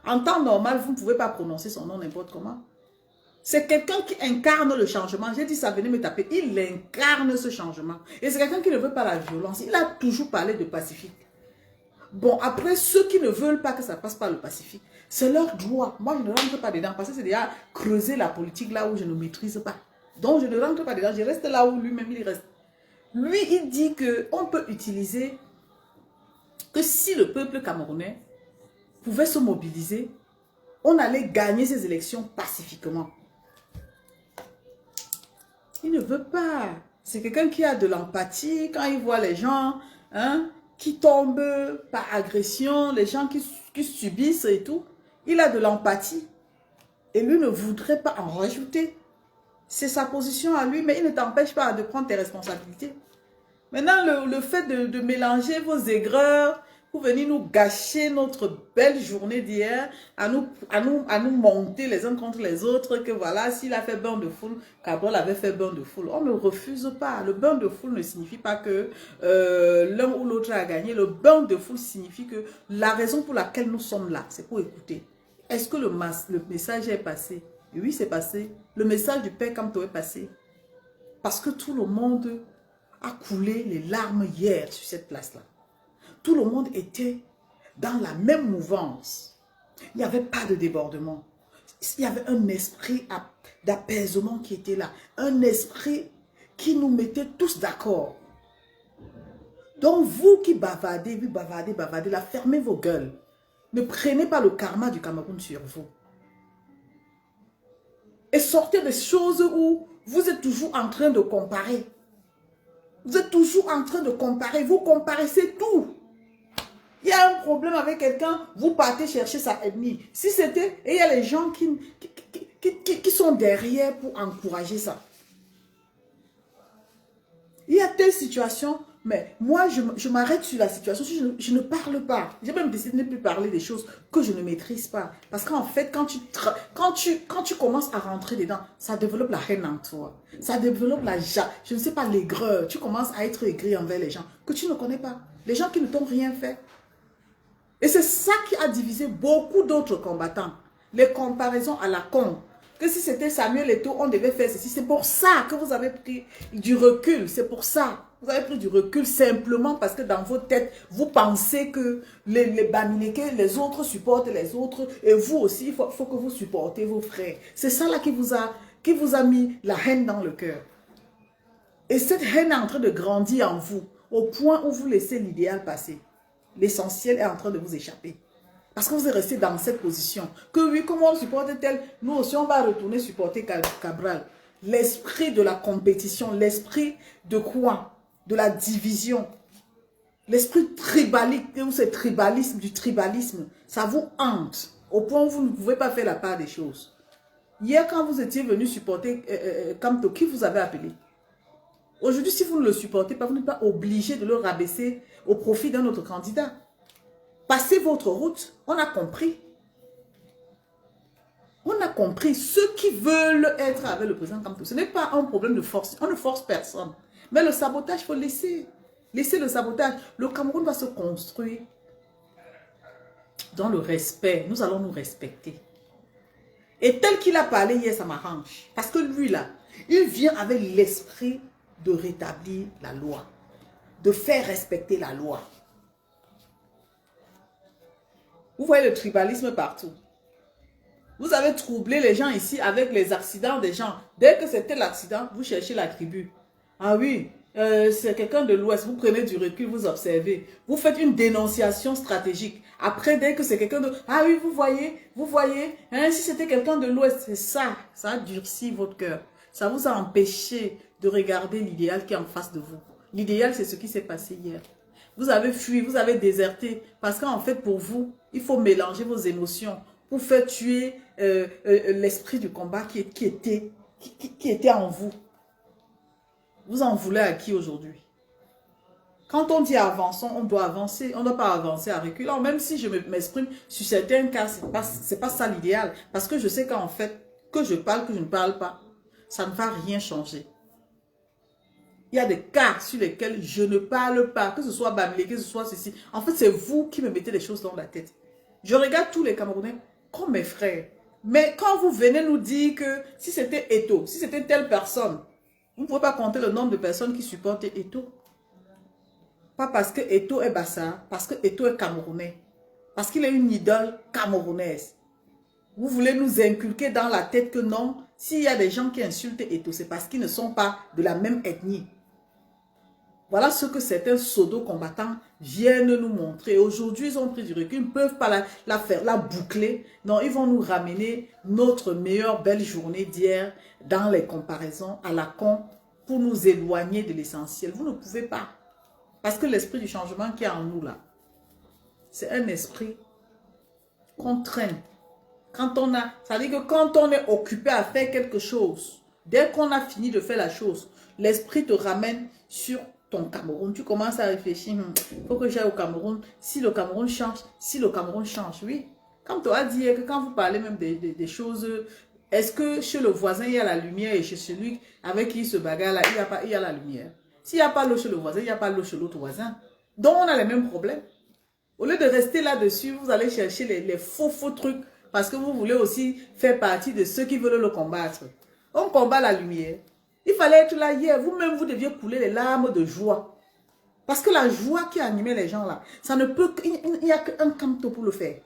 En temps normal, vous ne pouvez pas prononcer son nom n'importe comment. C'est quelqu'un qui incarne le changement. J'ai dit ça, venez me taper. Il incarne ce changement. Et c'est quelqu'un qui ne veut pas la violence. Il a toujours parlé de pacifique. Bon, après, ceux qui ne veulent pas que ça passe par le Pacifique, c'est leur droit. Moi, je ne rentre pas dedans parce que c'est déjà creuser la politique là où je ne maîtrise pas. Donc, je ne rentre pas dedans. Je reste là où lui-même, il reste. Lui, il dit qu'on peut utiliser, que si le peuple camerounais pouvait se mobiliser, on allait gagner ces élections pacifiquement. Il ne veut pas. C'est quelqu'un qui a de l'empathie quand il voit les gens, hein, qui tombent par agression, les gens qui subissent et tout. Il a de l'empathie. Et lui ne voudrait pas en rajouter. C'est sa position à lui, mais il ne t'empêche pas de prendre tes responsabilités. Maintenant, le fait de mélanger vos aigreurs pour venir nous gâcher notre belle journée d'hier, à nous monter les uns contre les autres, que voilà, s'il a fait bain de foule, Cabral avait fait bain de foule. On ne refuse pas. Le bain de foule ne signifie pas que l'un ou l'autre a gagné. Le bain de foule signifie que la raison pour laquelle nous sommes là, c'est pour écouter. Est-ce que le message est passé? Oui, c'est passé. Le message du Père Kamto est passé. Parce que tout le monde a coulé les larmes hier sur cette place-là. Tout le monde était dans la même mouvance. Il n'y avait pas de débordement. Il y avait un esprit d'apaisement qui était là. Un esprit qui nous mettait tous d'accord. Donc vous qui bavardez, vous bavardez, là, fermez vos gueules. Ne prenez pas le karma du Cameroun sur vous. Et sortez des choses où vous êtes toujours en train de comparer. Vous êtes toujours en train de comparer. Vous comparaissez tout. Il y a un problème avec quelqu'un, vous partez chercher sa ethnie. Si c'était... Et il y a les gens qui sont derrière pour encourager ça. Il y a telle situation, mais moi, je m'arrête sur la situation. Je ne parle pas. J'ai même décidé de ne plus parler des choses que je ne maîtrise pas. Parce qu'en fait, quand tu commences à rentrer dedans, ça développe la haine en toi. Ça développe je ne sais pas, l'aigreur. Tu commences à être aigri envers les gens que tu ne connais pas. Les gens qui ne t'ont rien fait. Et c'est ça qui a divisé beaucoup d'autres combattants. Les comparaisons à la con. Que si c'était Samuel Eto'o, on devait faire ceci. C'est pour ça que vous avez pris du recul. C'est pour ça. Vous avez pris du recul simplement parce que dans votre tête, vous pensez que les Bamileke, les autres supportent les autres. Et vous aussi, il faut que vous supportez vos frères. C'est ça là qui vous a mis la haine dans le cœur. Et cette haine est en train de grandir en vous. Au point où vous laissez l'idéal passer. L'essentiel est en train de vous échapper. Parce que vous êtes resté dans cette position. Que oui, comment on supporte tel, nous aussi on va retourner supporter Cabral. L'esprit de la compétition, l'esprit de quoi? De la division. L'esprit tribalique, ou c'est tribalisme, du tribalisme, ça vous hante. Au point où vous ne pouvez pas faire la part des choses. Hier, quand vous étiez venu supporter Kamto, qui vous avait appelé? Aujourd'hui, si vous ne le supportez pas, vous n'êtes pas obligé de le rabaisser au profit d'un autre candidat. Passez votre route, on a compris. On a compris. Ceux qui veulent être avec le président Kamto, ce n'est pas un problème de force. On ne force personne. Mais le sabotage, il faut laisser. Laissez le sabotage. Le Cameroun va se construire dans le respect. Nous allons nous respecter. Et tel qu'il a parlé hier, ça m'arrange. Parce que lui, là, il vient avec l'esprit de rétablir la loi, de faire respecter la loi. Vous voyez le tribalisme partout. Vous avez troublé les gens ici avec les accidents des gens. Dès que c'était l'accident, vous cherchez la tribu. Ah oui, c'est quelqu'un de l'Ouest. Vous prenez du recul, vous observez. Vous faites une dénonciation stratégique. Après, dès que c'est quelqu'un de... Ah oui, vous voyez, hein, si c'était quelqu'un de l'Ouest, c'est ça. Ça a durci votre cœur. Ça vous a empêché de regarder l'idéal qui est en face de vous. L'idéal, c'est ce qui s'est passé hier. Vous avez fui, vous avez déserté. Parce qu'en fait, pour vous, il faut mélanger vos émotions pour faire tuer l'esprit du combat qui était en vous. Vous en voulez à qui aujourd'hui? Quand on dit avançons, on doit avancer. On ne doit pas avancer à reculons. Même si je m'exprime sur certains cas, ce n'est pas ça l'idéal. Parce que je sais qu'en fait, que je parle, que je ne parle pas, ça ne va rien changer. Il y a des cas sur lesquels je ne parle pas, que ce soit Bamilé, que ce soit ceci. En fait, c'est vous qui me mettez les choses dans la tête. Je regarde tous les Camerounais comme mes frères. Mais quand vous venez nous dire que si c'était Eto, si c'était telle personne, vous ne pouvez pas compter le nombre de personnes qui supportent Eto. Pas parce que Eto est Bassa, parce que Eto est Camerounais. Parce qu'il est une idole camerounaise. Vous voulez nous inculquer dans la tête que non, s'il y a des gens qui insultent Eto, c'est parce qu'ils ne sont pas de la même ethnie. Voilà ce que certains pseudo-combattants viennent nous montrer. Aujourd'hui, ils ont pris du recul, ils ne peuvent pas la boucler. Non, ils vont nous ramener notre meilleure belle journée d'hier dans les comparaisons à la con pour nous éloigner de l'essentiel. Vous ne pouvez pas. Parce que l'esprit du changement qui est en nous là, c'est un esprit qu'on traîne. Ça veut dire que quand on est occupé à faire quelque chose, dès qu'on a fini de faire la chose, l'esprit te ramène sur ton Cameroun. Tu commences à réfléchir, il faut que j'aille au Cameroun. Si le Cameroun change, oui. Quand tu as dit que quand vous parlez même des choses, est-ce que chez le voisin, il y a la lumière et chez celui avec qui il se bagarre là, il y a la lumière. S'il n'y a pas l'eau chez le voisin, il n'y a pas l'eau chez l'autre voisin. Donc, on a les mêmes problèmes. Au lieu de rester là-dessus, vous allez chercher les faux trucs parce que vous voulez aussi faire partie de ceux qui veulent le combattre. On combat la lumière. Il fallait être là hier. Vous-même, vous deviez couler les larmes de joie. Parce que la joie qui animait les gens là, ça ne peut... Il n'y a qu'un camto pour le faire.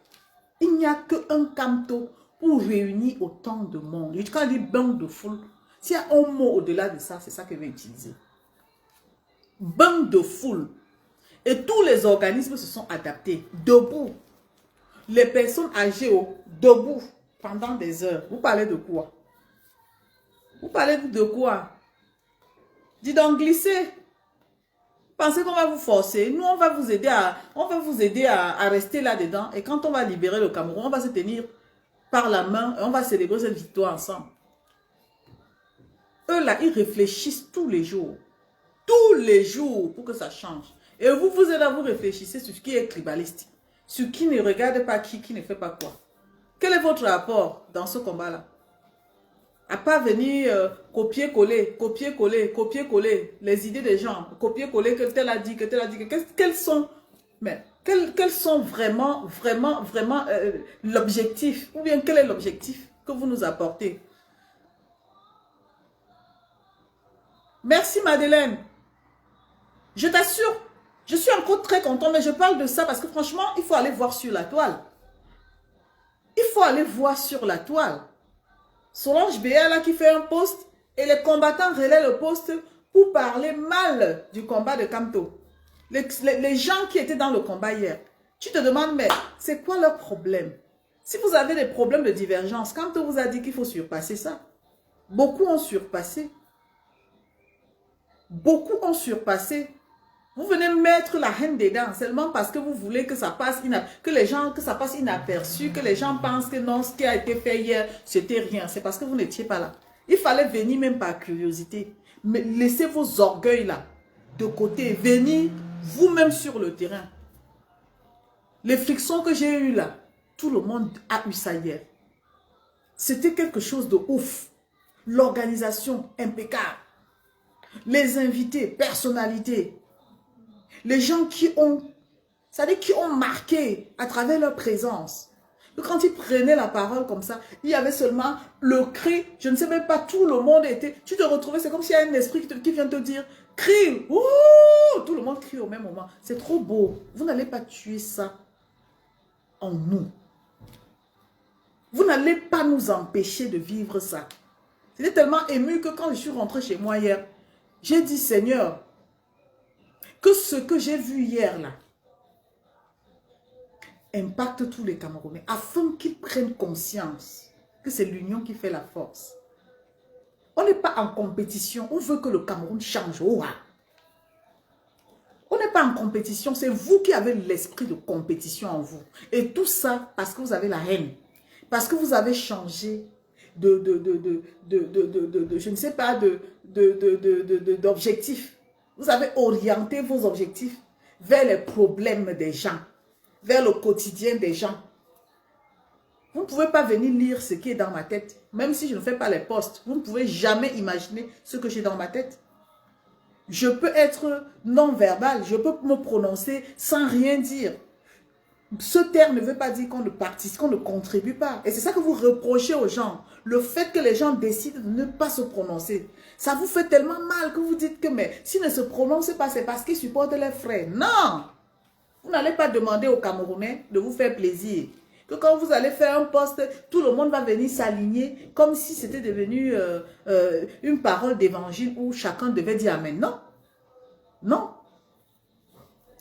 Il n'y a qu'un camto pour réunir autant de monde. Quand on dit bain de foule, s'il y a un mot au-delà de ça, c'est ça que je vais utiliser. Bain de foule. Et tous les organismes se sont adaptés. Debout. Les personnes âgées, debout, pendant des heures. Vous parlez de quoi? Vous parlez de quoi? Dis donc, glissez. Pensez qu'on va vous forcer. Nous, on va vous aider à rester là-dedans. Et quand on va libérer le Cameroun, on va se tenir par la main et on va célébrer cette victoire ensemble. Eux, là, ils réfléchissent tous les jours. Tous les jours pour que ça change. Et vous, vous êtes là, vous réfléchissez sur ce qui est tribaliste. Sur qui ne regarde pas qui ne fait pas quoi. Quel est votre rapport dans ce combat-là? À pas venir copier-coller les idées des gens, copier-coller que tel a dit, que tel a dit. Quels sont vraiment l'objectif? Ou bien quel est l'objectif que vous nous apportez? Merci Madeleine. Je t'assure, je suis encore très content, mais je parle de ça parce que franchement, il faut aller voir sur la toile. Il faut aller voir sur la toile. Solange Béa là qui fait un post et les combattants relaient le post pour parler mal du combat de Camto. Les gens qui étaient dans le combat hier, tu te demandes, mais c'est quoi leur problème? Si vous avez des problèmes de divergence, Camto vous a dit qu'il faut surpasser ça. Beaucoup ont surpassé. Beaucoup ont surpassé. Vous venez mettre la haine dedans seulement parce que vous voulez que ça passe inaperçu, que les gens pensent que non, ce qui a été fait hier, c'était rien. C'est parce que vous n'étiez pas là. Il fallait venir même par curiosité. Mais laissez vos orgueils là de côté. Venir vous-même sur le terrain. Les frictions que j'ai eues là, tout le monde a eu ça hier. C'était quelque chose de ouf. L'organisation impeccable. Les invités, personnalités. Les gens qui ont marqué à travers leur présence. que quand il prenait la parole comme ça, il y avait seulement le cri, je ne sais même pas, tout le monde était, tu te retrouvais, c'est comme s'il y a un esprit qui vient te dire, crie, ouh, tout le monde crie au même moment. C'est trop beau. Vous n'allez pas tuer ça en nous. Vous n'allez pas nous empêcher de vivre ça. J'étais tellement ému que quand je suis rentrée chez moi hier, j'ai dit, Seigneur, que ce que j'ai vu hier là, impacte tous les Camerounais, afin qu'ils prennent conscience que c'est l'union qui fait la force. On n'est pas en compétition, on veut que le Cameroun change. Oh, ah. On n'est pas en compétition, c'est vous qui avez l'esprit de compétition en vous. Et tout ça parce que vous avez la haine. Parce que vous avez changé je ne sais pas, d'objectifs. Vous avez orienté vos objectifs vers les problèmes des gens, vers le quotidien des gens. Vous ne pouvez pas venir lire ce qui est dans ma tête. Même si je ne fais pas les posts, vous ne pouvez jamais imaginer ce que j'ai dans ma tête. Je peux être non-verbal, je peux me prononcer sans rien dire. Ce terme ne veut pas dire qu'on ne participe, qu'on ne contribue pas. Et c'est ça que vous reprochez aux gens. Le fait que les gens décident de ne pas se prononcer. Ça vous fait tellement mal que vous dites que mais s'ils ne se prononcent pas, c'est parce qu'ils supportent leurs frères. Non! Vous n'allez pas demander aux Camerounais de vous faire plaisir. Que quand vous allez faire un post, tout le monde va venir s'aligner comme si c'était devenu une parole d'évangile où chacun devait dire Amen. Non. Non.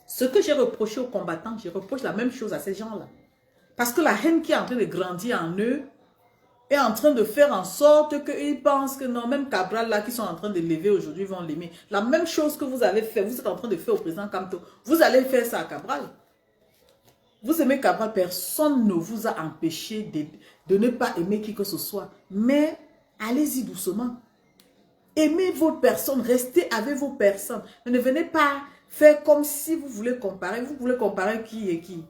Ce que j'ai reproché aux combattants, je reproche la même chose à ces gens-là. Parce que la haine qui est en train de grandir en eux est en train de faire en sorte qu'ils pensent que non, même Cabral là qui sont en train de lever aujourd'hui vont l'aimer. La même chose que vous avez fait, vous êtes en train de faire au président Kamto, vous allez faire ça à Cabral. Vous aimez Cabral, personne ne vous a empêché de ne pas aimer qui que ce soit. Mais allez-y doucement. Aimez votre personne, restez avec vos personnes. Mais ne venez pas faire comme si vous voulez comparer. Vous voulez comparer qui et qui.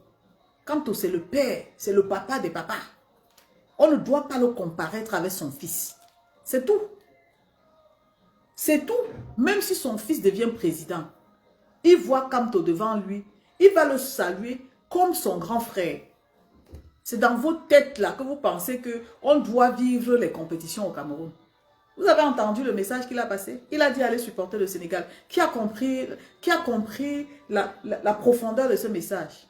Kamto, c'est le père, c'est le papa des papas. On ne doit pas le comparer avec son fils. C'est tout. C'est tout. Même si son fils devient président, il voit Kamto devant lui, il va le saluer comme son grand frère. C'est dans vos têtes là que vous pensez qu'on doit vivre les compétitions au Cameroun. Vous avez entendu le message qu'il a passé? Il a dit aller supporter le Sénégal. Qui a compris la profondeur de ce message?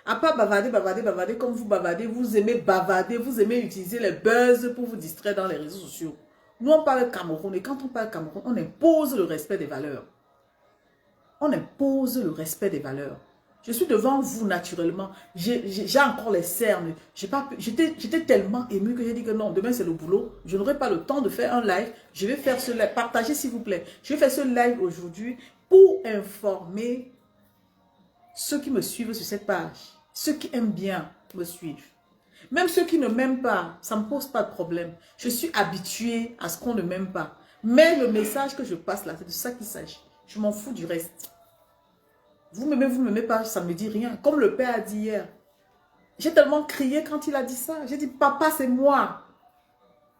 À part bavarder, bavarder, bavarder, comme vous bavardez, vous aimez bavarder, vous aimez utiliser les buzz pour vous distraire dans les réseaux sociaux. Nous, on parle Cameroun, et quand on parle Cameroun, on impose le respect des valeurs. On impose le respect des valeurs. Je suis devant vous naturellement. J'ai encore les cernes. J'étais tellement émue que j'ai dit que non, demain c'est le boulot. Je n'aurai pas le temps de faire un live. Je vais faire ce live. Partagez s'il vous plaît. Je vais faire ce live aujourd'hui pour informer ceux qui me suivent sur cette page. Ceux qui aiment bien me suivre. Même ceux qui ne m'aiment pas, ça ne me pose pas de problème. Je suis habituée à ce qu'on ne m'aime pas. Mais le message que je passe là, c'est de ça qu'il s'agit. Je m'en fous du reste. Vous m'aimez pas, ça ne me dit rien. Comme le père a dit hier. J'ai tellement crié quand il a dit ça. J'ai dit, papa, c'est moi.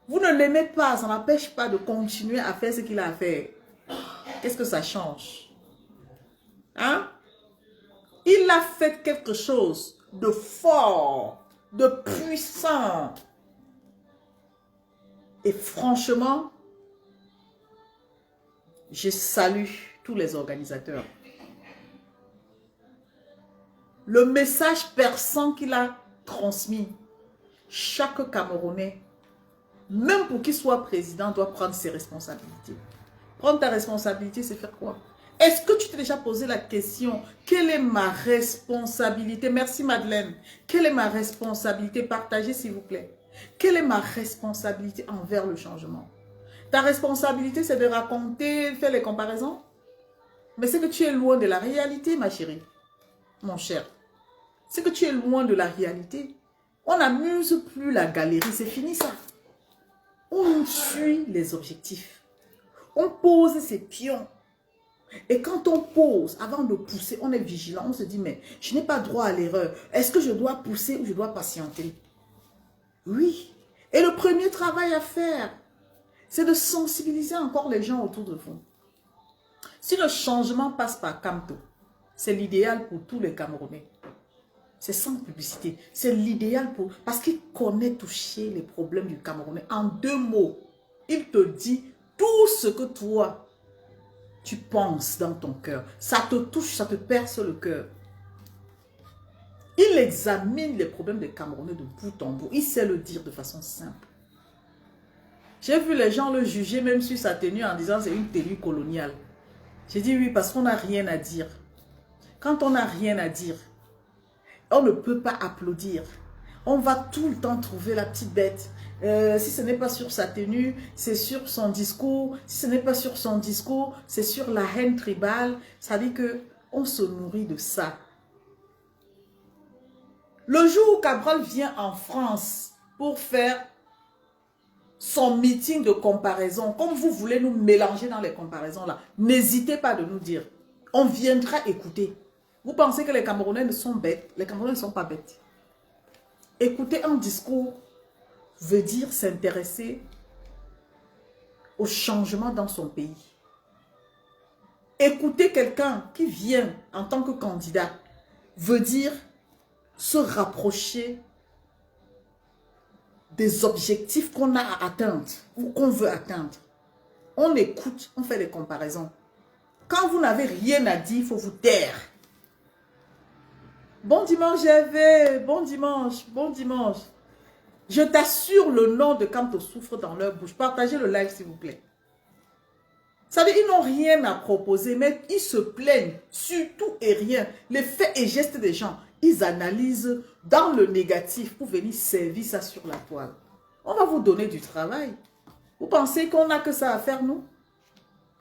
Vous ne l'aimez pas, ça n'empêche pas de continuer à faire ce qu'il a à faire. Qu'est-ce que ça change? Hein? Il a fait quelque chose de fort, de puissant. Et franchement, je salue tous les organisateurs. Le message perçant qu'il a transmis, chaque Camerounais, même pour qu'il soit président, doit prendre ses responsabilités. Prendre ta responsabilité, c'est faire quoi? Est-ce que tu t'es déjà posé la question, quelle est ma responsabilité? Merci Madeleine. Quelle est ma responsabilité? Partagez s'il vous plaît. Quelle est ma responsabilité envers le changement? Ta responsabilité, c'est de raconter, faire les comparaisons? Mais c'est que tu es loin de la réalité, ma chérie, mon cher. C'est que tu es loin de la réalité. On n'amuse plus la galerie, c'est fini ça. On suit les objectifs. On pose ses pions. Et quand on pose, avant de pousser, on est vigilant. On se dit, mais je n'ai pas droit à l'erreur. Est-ce que je dois pousser ou je dois patienter? Oui. Et le premier travail à faire, c'est de sensibiliser encore les gens autour de vous. Si le changement passe par Kamto, c'est l'idéal pour tous les Camerounais. C'est sans publicité. C'est l'idéal pour... Parce qu'il connaît toucher les problèmes du Camerounais. En 2 mots, il te dit tout ce que toi, tu penses dans ton cœur. Ça te touche, ça te perce le cœur. Il examine les problèmes des Camerounais de bout en bout. Il sait le dire de façon simple. J'ai vu les gens le juger même sur sa tenue en disant c'est une tenue coloniale. J'ai dit oui parce qu'on n'a rien à dire. Quand on n'a rien à dire, on ne peut pas applaudir. On va tout le temps trouver la petite bête. Si ce n'est pas sur sa tenue, c'est sur son discours. Si ce n'est pas sur son discours, c'est sur la haine tribale. Ça dit que on se nourrit de ça. Le jour où Cabral vient en France pour faire son meeting de comparaison, comme vous voulez nous mélanger dans les comparaisons là, n'hésitez pas de nous dire. On viendra écouter. Vous pensez que les Camerounais sont bêtes? Les Camerounais ne sont pas bêtes. Écouter un discours veut dire s'intéresser au changement dans son pays. Écouter quelqu'un qui vient en tant que candidat veut dire se rapprocher des objectifs qu'on a à atteindre ou qu'on veut atteindre. On écoute, on fait des comparaisons. Quand vous n'avez rien à dire, il faut vous taire. Bon dimanche, Hervé. Bon dimanche, bon dimanche. Je t'assure, le nom de Kamto souffre dans leur bouche. Partagez le live, s'il vous plaît. Ça veut dire qu'ils n'ont rien à proposer, mais ils se plaignent sur tout et rien. Les faits et gestes des gens, ils analysent dans le négatif pour venir servir ça sur la toile. On va vous donner du travail. Vous pensez qu'on n'a que ça à faire, nous?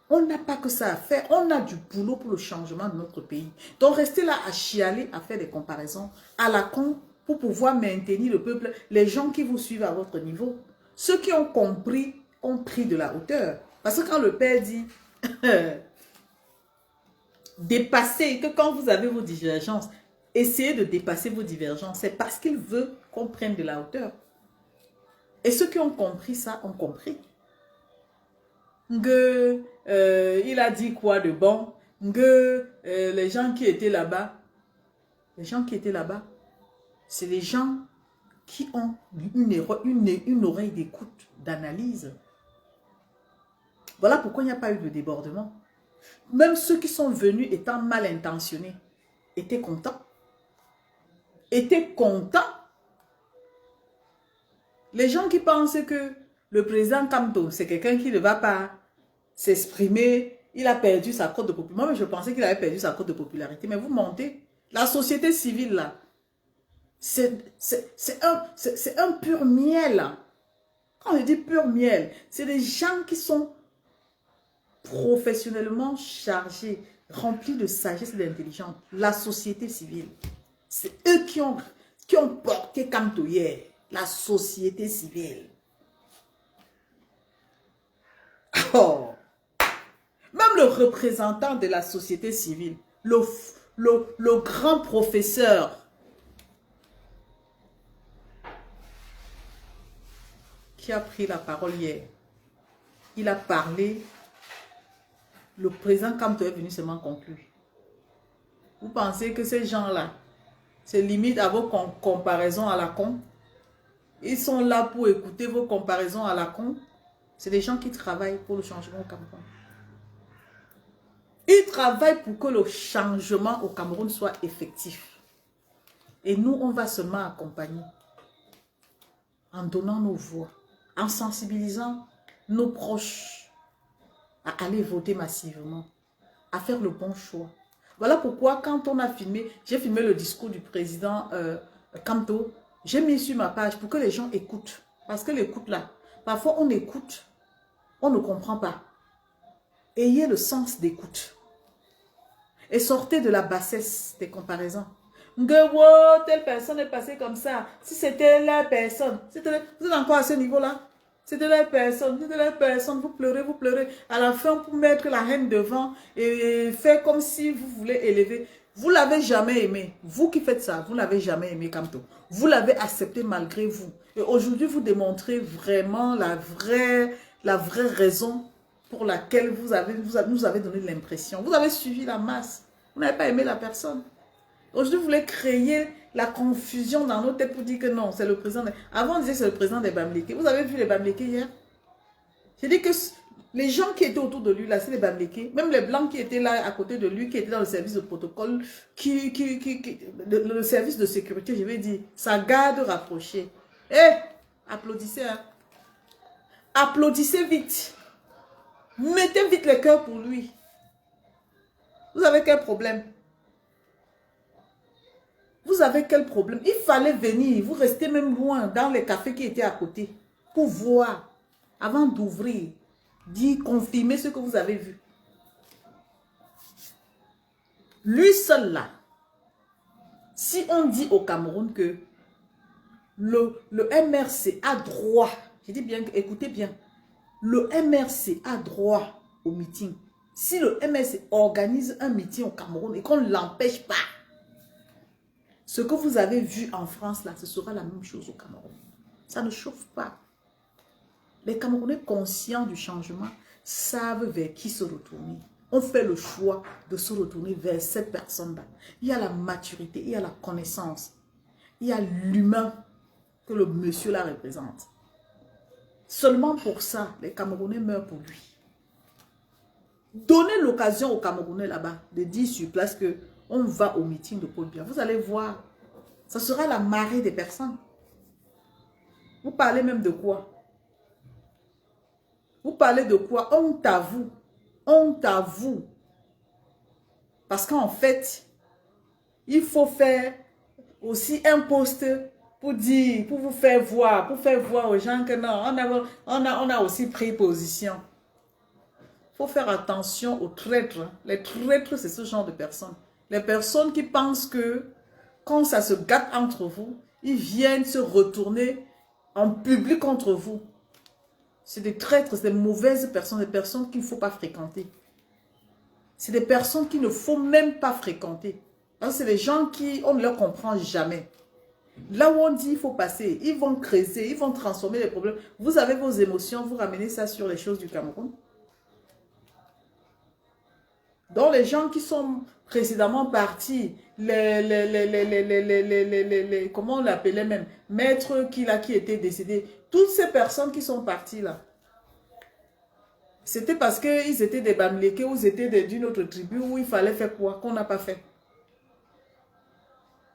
On n'a pas que ça à faire. On a du boulot pour le changement de notre pays. Donc, restez là à chialer, à faire des comparaisons à la con pour pouvoir maintenir le peuple, les gens qui vous suivent à votre niveau. Ceux qui ont compris ont pris de la hauteur. Parce que quand le père dit dépasser, que quand vous avez vos divergences, essayez de dépasser vos divergences, c'est parce qu'il veut qu'on prenne de la hauteur. Et ceux qui ont compris ça, ont compris. Il a dit quoi de bon? Les gens qui étaient là-bas, c'est les gens qui ont une oreille d'écoute, d'analyse. Voilà pourquoi il n'y a pas eu de débordement. Même ceux qui sont venus étant mal intentionnés étaient contents. Étaient contents. Les gens qui pensent que le président Kamto, c'est quelqu'un qui ne va pas s'exprimer, il a perdu sa cote de popularité. Moi, je pensais qu'il avait perdu sa cote de popularité, mais vous mentez. La société civile, là, c'est un pur miel. Quand je dis pur miel, c'est des gens qui sont professionnellement chargés, remplis de sagesse et d'intelligence. La société civile, c'est eux qui ont porté Kamto hier. La société civile. Oh. Même le représentant de la société civile, le grand professeur qui a pris la parole hier, il a parlé, le président Kamto est venu seulement conclure. Vous pensez que ces gens-là, c'est limite à vos comparaisons à la con? Ils sont là pour écouter vos comparaisons à la con. C'est des gens qui travaillent pour le changement au Cameroun. Ils travaillent pour que le changement au Cameroun soit effectif. Et nous, on va seulement accompagner. En donnant nos voix. En sensibilisant nos proches à aller voter massivement. À faire le bon choix. Voilà pourquoi quand on a filmé, j'ai filmé le discours du président Kamto. J'ai mis sur ma page pour que les gens écoutent. Parce que l'écoute là, parfois on écoute, on ne comprend pas. Ayez le sens d'écoute. Et sortez de la bassesse des comparaisons. Telle personne est passée comme ça. Si c'était la personne. Vous êtes encore à ce niveau-là? C'était la personne, vous pleurez, vous pleurez. À la fin, pour mettre la haine devant et faire comme si vous voulez élever. Vous ne l'avez jamais aimé. Vous qui faites ça, vous ne l'avez jamais aimé, Kamto. Vous l'avez accepté malgré vous. Et aujourd'hui, vous démontrez vraiment la vraie raison pour laquelle nous avez donné l'impression. Vous avez suivi la masse. Vous n'avez pas aimé la personne. Aujourd'hui, vous voulez créer la confusion dans nos têtes pour dire que non, c'est le président. Avant, on disait que c'est le président des Bamlékés. Vous avez vu les Bamlékés hier? J'ai dit que les gens qui étaient autour de lui, là, c'est les Bamlékés. Même les Blancs qui étaient là à côté de lui, qui étaient dans le service de protocole, le service de sécurité, je vais dire, sa garde rapprochée. Eh, applaudissez, hein. Applaudissez vite. Mettez vite le cœur pour lui. Vous avez quel problème? Vous avez quel problème? Il fallait venir, vous restez même loin, dans les cafés qui étaient à côté, pour voir, avant d'ouvrir, dire, confirmer ce que vous avez vu. Lui seul là, si on dit au Cameroun que le MRC a droit, je dis bien, écoutez bien, le MRC a droit au meeting. Si le MRC organise un meeting au Cameroun et qu'on ne l'empêche pas, ce que vous avez vu en France là, ce sera la même chose au Cameroun. Ça ne chauffe pas. Les Camerounais conscients du changement savent vers qui se retourner. On fait le choix de se retourner vers cette personne-là. Il y a la maturité, il y a la connaissance, il y a l'humain que le monsieur là représente. Seulement pour ça, les Camerounais meurent pour lui. Donnez l'occasion aux Camerounais là-bas de dire sur place que on va au meeting de Paul Biya. Vous allez voir, ça sera la marée des personnes. Vous parlez même de quoi? Vous parlez de quoi? Honte à vous. Honte à vous. Parce qu'en fait, il faut faire aussi un post pour dire, pour vous faire voir, aux gens que non, on a aussi pris position. Il faut faire attention aux traîtres. Les traîtres, c'est ce genre de personnes. Les personnes qui pensent que quand ça se gâte entre vous, ils viennent se retourner en public contre vous. C'est des traîtres, c'est des mauvaises personnes, des personnes qu'il ne faut pas fréquenter. C'est des personnes qu'il ne faut même pas fréquenter. C'est des gens qui, on ne leur comprend jamais. Là où on dit il faut passer, ils vont creuser, ils vont transformer les problèmes. Vous avez vos émotions, vous ramenez ça sur les choses du Cameroun. Donc les gens qui sont précédemment partis, comment on l'appelait même, maître qui était décédé, toutes ces personnes qui sont parties là, c'était parce qu'ils étaient des Bamlékés ou ils étaient d'une autre tribu où il fallait faire quoi, qu'on n'a pas fait.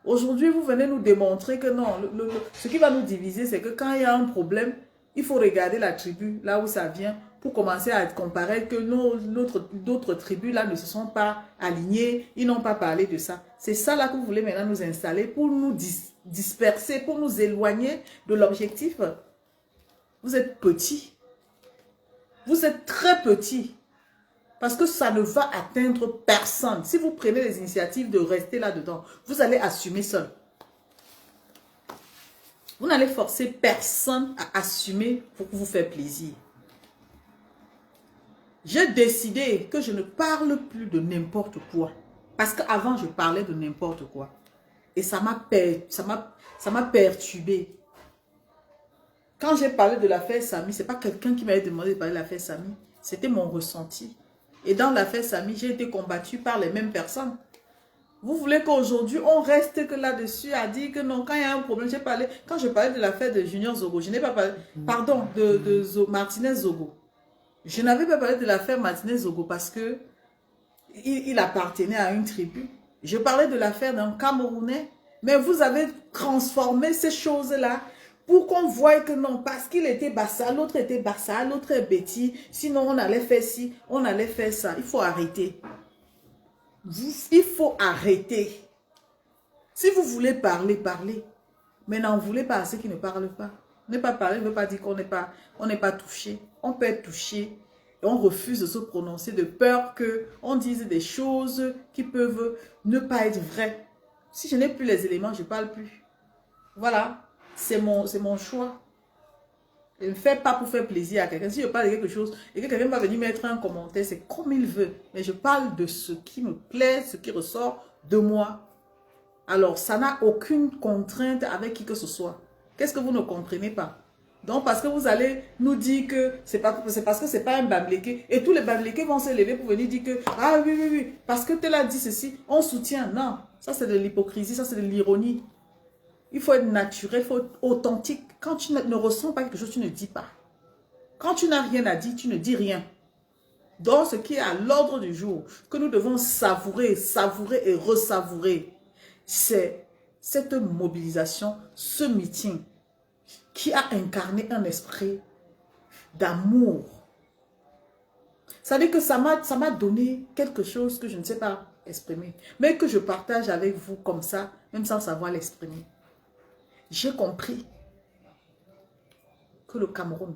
Aujourd'hui, vous venez nous démontrer que non, ce qui va nous diviser, c'est que quand il y a un problème, il faut regarder la tribu, là où ça vient, pour commencer à comparer que d'autres tribus là ne se sont pas alignées, ils n'ont pas parlé de ça. C'est ça là que vous voulez maintenant nous installer pour nous disperser, pour nous éloigner de l'objectif. Vous êtes petits. Vous êtes très petits. Parce que ça ne va atteindre personne. Si vous prenez les initiatives de rester là-dedans, vous allez assumer seul. Vous n'allez forcer personne à assumer pour vous faire plaisir. J'ai décidé que je ne parle plus de n'importe quoi. Parce qu'avant, je parlais de n'importe quoi. Et ça m'a perturbé. Quand j'ai parlé de l'affaire Samy, ce n'est pas quelqu'un qui m'avait demandé de parler de l'affaire Samy. C'était mon ressenti. Et dans l'affaire Samy, j'ai été combattue par les mêmes personnes. Vous voulez qu'aujourd'hui, on reste que là-dessus à dire que non, quand il y a un problème, quand je parlais de l'affaire de Junior Zogo, je n'ai pas parlé, pardon, de Martinez Zogo. Je n'avais pas parlé de l'affaire Martinez Zogo parce que il appartenait à une tribu. Je parlais de l'affaire d'un Camerounais, mais vous avez transformé ces choses-là pour qu'on voie que non, parce qu'il était Bassa, l'autre était Bassa, l'autre est Betty, sinon on allait faire ci, on allait faire ça. Il faut arrêter. Il faut arrêter. Si vous voulez parler, parlez. Mais n'en voulez pas à ceux qui ne parlent pas. Ne pas parler ne veut pas dire qu'on n'est pas touché. On peut être touché et on refuse de se prononcer de peur qu'on dise des choses qui peuvent ne pas être vraies. Si je n'ai plus les éléments, je ne parle plus. Voilà. C'est mon choix. Je ne fais pas pour faire plaisir à quelqu'un. Si je parle de quelque chose et que quelqu'un va venir mettre un commentaire, c'est comme il veut. Mais je parle de ce qui me plaît, ce qui ressort de moi. Alors, ça n'a aucune contrainte avec qui que ce soit. Qu'est-ce que vous ne comprenez pas? Donc, parce que vous allez nous dire que c'est parce que c'est pas un Bamléké. Et tous les Bamlékés vont se lever pour venir dire que, ah oui, parce que tel a dit ceci, on soutient. Non, ça c'est de l'hypocrisie, ça c'est de l'ironie. Il faut être naturel, il faut être authentique. Quand tu ne ressens pas quelque chose, tu ne dis pas. Quand tu n'as rien à dire, tu ne dis rien. Donc, ce qui est à l'ordre du jour, que nous devons savourer, savourer et ressavourer, c'est cette mobilisation, ce meeting qui a incarné un esprit d'amour. Ça veut dire que ça m'a donné quelque chose que je ne sais pas exprimer, mais que je partage avec vous comme ça, même sans savoir l'exprimer. J'ai compris que le Cameroun,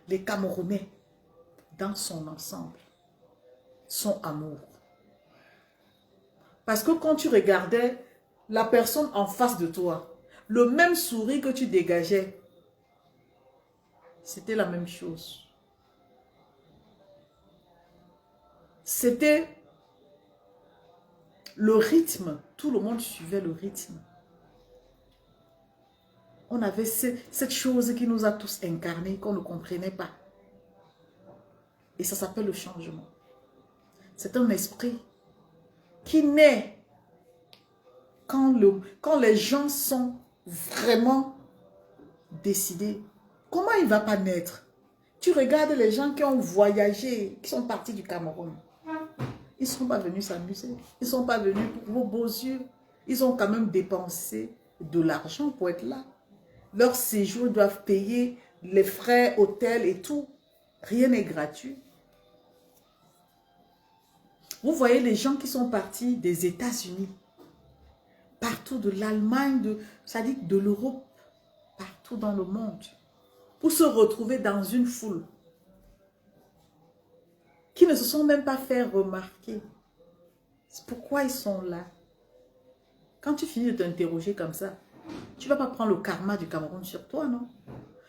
les Camerounais, dans son ensemble, sont amour. Parce que quand tu regardais la personne en face de toi, le même sourire que tu dégageais, c'était la même chose. C'était le rythme. Tout le monde suivait le rythme. On avait cette chose qui nous a tous incarnés, qu'on ne comprenait pas. Et ça s'appelle le changement. C'est un esprit qui naît quand les gens sont vraiment décidés. Comment il ne va pas naître? Tu regardes les gens qui ont voyagé, qui sont partis du Cameroun. Ils ne sont pas venus s'amuser. Ils ne sont pas venus pour vos beaux yeux. Ils ont quand même dépensé de l'argent pour être là. Leur séjour, ils doivent payer les frais, hôtels et tout. Rien n'est gratuit. Vous voyez les gens qui sont partis des États-Unis, partout de l'Allemagne, c'est-à-dire de l'Europe, partout dans le monde, pour se retrouver dans une foule qui ne se sont même pas fait remarquer. C'est pourquoi ils sont là. Quand tu finis de t'interroger comme ça, tu ne vas pas prendre le karma du Cameroun sur toi, non?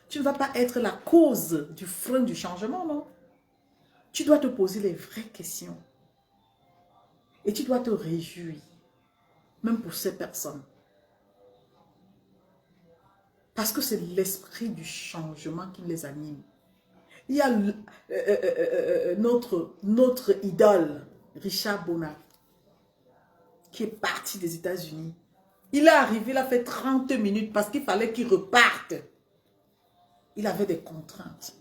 Tu ne vas pas être la cause du frein du changement, non? Tu dois te poser les vraies questions. Et tu dois te réjouir, même pour ces personnes. Parce que c'est l'esprit du changement qui les anime. Il y a notre idole, Richard Bona, qui est parti des États-Unis. Il est arrivé, il a fait 30 minutes parce qu'il fallait qu'il reparte. Il avait des contraintes.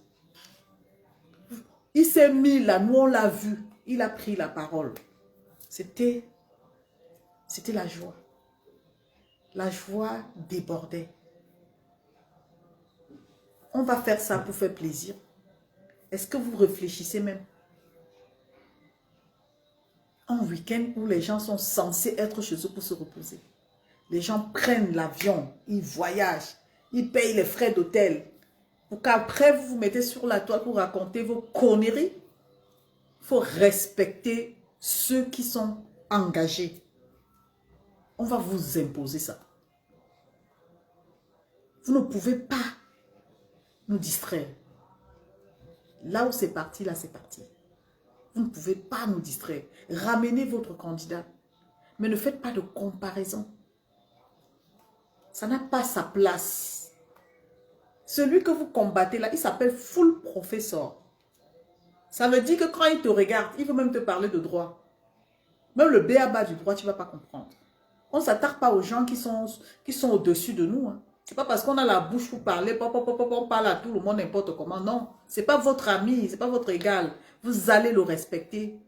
Il s'est mis là, nous on l'a vu. Il a pris la parole. C'était la joie. La joie débordait. On va faire ça pour faire plaisir. Est-ce que vous réfléchissez même? Un week-end où les gens sont censés être chez eux pour se reposer. Les gens prennent l'avion, ils voyagent, ils payent les frais d'hôtel. Pour qu'après vous vous mettez sur la toile pour raconter vos conneries. Il faut respecter ceux qui sont engagés. On va vous imposer ça. Vous ne pouvez pas nous distraire. Là où c'est parti, là c'est parti. Vous ne pouvez pas nous distraire. Ramenez votre candidat. Mais ne faites pas de comparaison. Ça n'a pas sa place. Celui que vous combattez là, il s'appelle full professeur. Ça veut dire que quand il te regarde, il veut même te parler de droit. Même le b.a.-ba du droit, tu ne vas pas comprendre. On ne s'attaque pas aux gens qui sont au-dessus de nous. Hein. Ce n'est pas parce qu'on a la bouche pour parler, on parle à tout le monde n'importe comment. Non, ce n'est pas votre ami, ce n'est pas votre égal. Vous allez le respecter.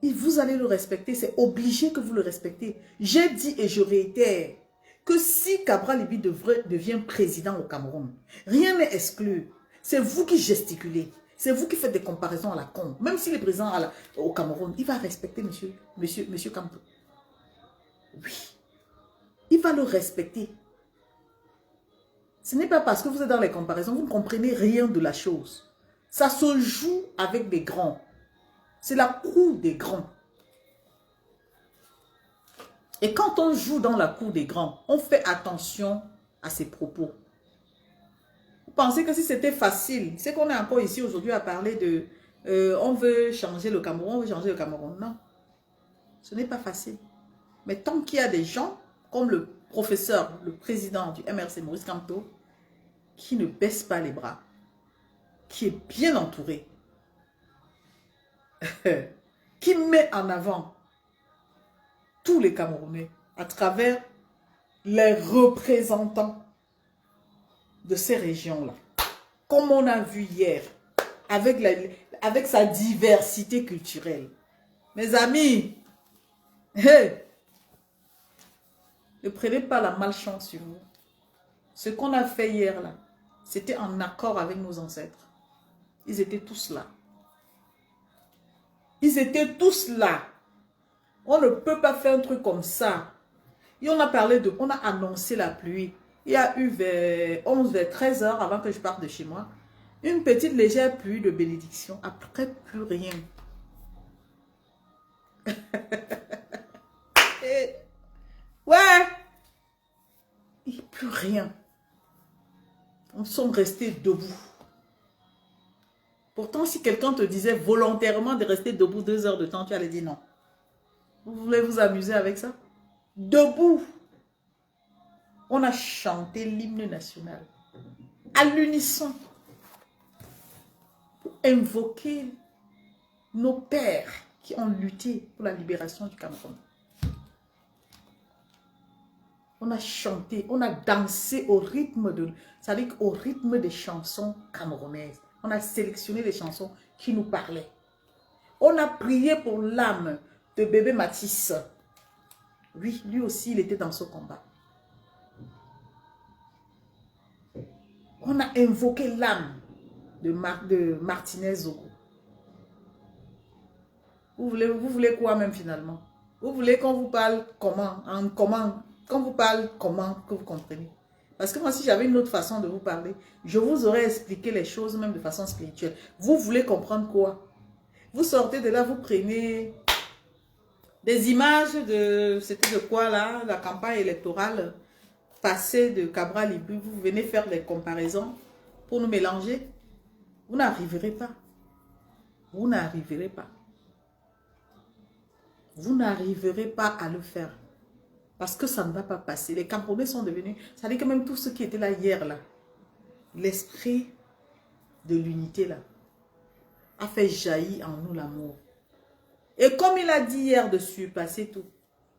Et vous allez le respecter, c'est obligé que vous le respectez. J'ai dit et je réitère que si Cabral Liby devient président au Cameroun, rien n'est exclu. C'est vous qui gesticulez. C'est vous qui faites des comparaisons à la con. Même s'il est président au Cameroun, il va respecter monsieur Campbell. Oui. Il va le respecter. Ce n'est pas parce que vous êtes dans les comparaisons, vous ne comprenez rien de la chose. Ça se joue avec des grands. C'est la cour des grands. Et quand on joue dans la cour des grands, on fait attention à ses propos. Vous pensez que si c'était facile, c'est qu'on est encore ici aujourd'hui à parler de on veut changer le Cameroun, on veut changer le Cameroun. Non, ce n'est pas facile. Mais tant qu'il y a des gens comme le professeur, le président du MRC, Maurice Kamto, qui ne baisse pas les bras, qui est bien entouré, qui met en avant tous les Camerounais, à travers les représentants de ces régions-là. Comme on a vu hier, avec sa diversité culturelle. Mes amis, hey, ne prenez pas la malchance sur vous. Ce qu'on a fait hier là, c'était en accord avec nos ancêtres. Ils étaient tous là. Ils étaient tous là. On ne peut pas faire un truc comme ça. Et on a on a annoncé la pluie. Il y a eu vers 11, vers 13 heures avant que je parte de chez moi. Une petite légère pluie de bénédiction. Après, plus rien. Ouais. Il n'y a plus rien. Nous sommes restés debout. Pourtant, si quelqu'un te disait volontairement de rester debout 2 heures de temps, tu allais dire non. Vous voulez vous amuser avec ça? Debout. On a chanté l'hymne national. À l'unisson. Pour invoquer nos pères qui ont lutté pour la libération du Cameroun. On a chanté, on a dansé au rythme c'est-à-dire au rythme des chansons camerounaises. On a sélectionné les chansons qui nous parlaient. On a prié pour l'âme de bébé Matisse. Oui, lui aussi, il était dans ce combat. On a invoqué l'âme de Martinez Zogo. Vous voulez quoi même finalement? Vous voulez qu'on vous parle comment? Quand vous parle comment que vous comprenez? Parce que moi, si j'avais une autre façon de vous parler, je vous aurais expliqué les choses même de façon spirituelle. Vous voulez comprendre quoi? Vous sortez de là, vous prenez des images de... C'était de quoi là? La campagne électorale passée de Cabral Libu. Vous venez faire des comparaisons pour nous mélanger. Vous n'arriverez pas. Vous n'arriverez pas. Vous n'arriverez pas à le faire. Parce que ça ne va pas passer. Les Camerounais sont devenus... Ça veut dire que même tous ceux qui étaient là hier, là, l'esprit de l'unité, là, a fait jaillir en nous l'amour. Et comme il a dit hier de surpasser tout,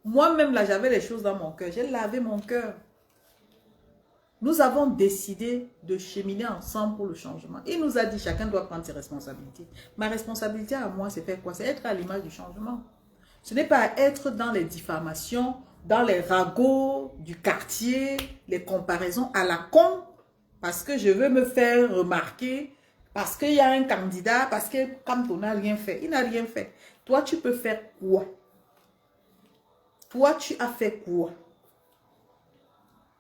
moi-même, là, j'avais les choses dans mon cœur. J'ai lavé mon cœur. Nous avons décidé de cheminer ensemble pour le changement. Il nous a dit, chacun doit prendre ses responsabilités. Ma responsabilité à moi, c'est faire quoi? C'est être à l'image du changement. Ce n'est pas être dans les diffamations, dans les ragots du quartier, les comparaisons à la con, parce que je veux me faire remarquer, parce qu'il y a un candidat, parce que Camto n'a rien fait. Il n'a rien fait. Toi, tu peux faire quoi? Toi, tu as fait quoi?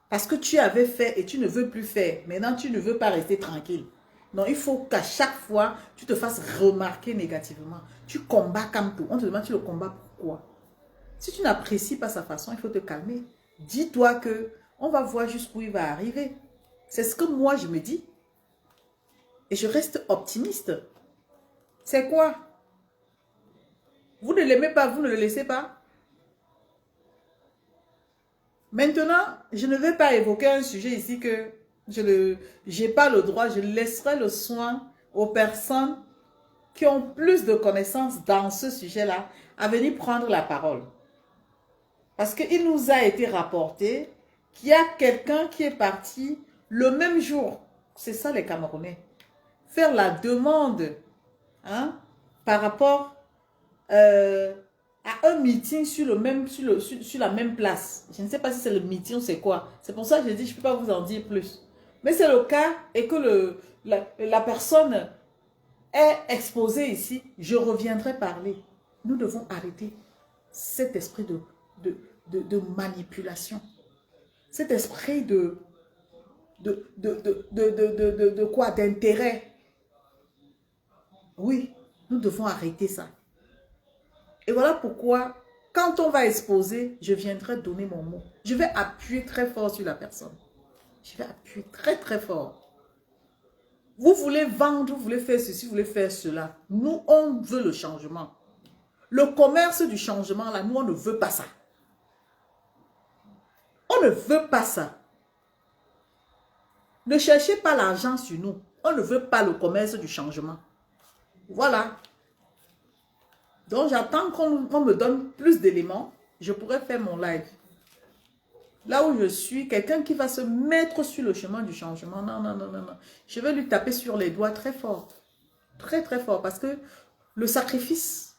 Parce que tu avais fait et tu ne veux plus faire. Maintenant, tu ne veux pas rester tranquille. Non, il faut qu'à chaque fois, tu te fasses remarquer négativement. Tu combats Camto. On te demande, tu le combats pourquoi? Si tu n'apprécies pas sa façon, il faut te calmer. Dis-toi que on va voir jusqu'où il va arriver. C'est ce que moi, je me dis. Et je reste optimiste. C'est quoi? Vous ne l'aimez pas, vous ne le laissez pas. Maintenant, je ne vais pas évoquer un sujet ici que je n'ai pas le droit. Je laisserai le soin aux personnes qui ont plus de connaissances dans ce sujet-là à venir prendre la parole. Parce qu'il nous a été rapporté qu'il y a quelqu'un qui est parti le même jour. C'est ça les Camerounais. Faire la demande par rapport à un meeting sur la même place. Je ne sais pas si c'est le meeting ou c'est quoi. C'est pour ça que je dis je ne peux pas vous en dire plus. Mais c'est le cas et que la personne est exposée ici. Je reviendrai parler. Nous devons arrêter cet esprit de manipulation. Cet esprit de quoi? D'intérêt. Oui, nous devons arrêter ça. Et voilà pourquoi, quand on va exposer, je viendrai donner mon mot. Je vais appuyer très fort sur la personne. Je vais appuyer très très fort. Vous voulez vendre, vous voulez faire ceci, vous voulez faire cela. Nous, on veut le changement. Le commerce du changement, là, nous, on ne veut pas ça. On ne veut pas ça. Ne cherchez pas l'argent sur nous. On ne veut pas le commerce du changement. Voilà. Donc, j'attends qu'on me donne plus d'éléments. Je pourrais faire mon live. Là où je suis, quelqu'un qui va se mettre sur le chemin du changement. Non, non, non, non, non. Je vais lui taper sur les doigts très fort. Très, très fort. Parce que le sacrifice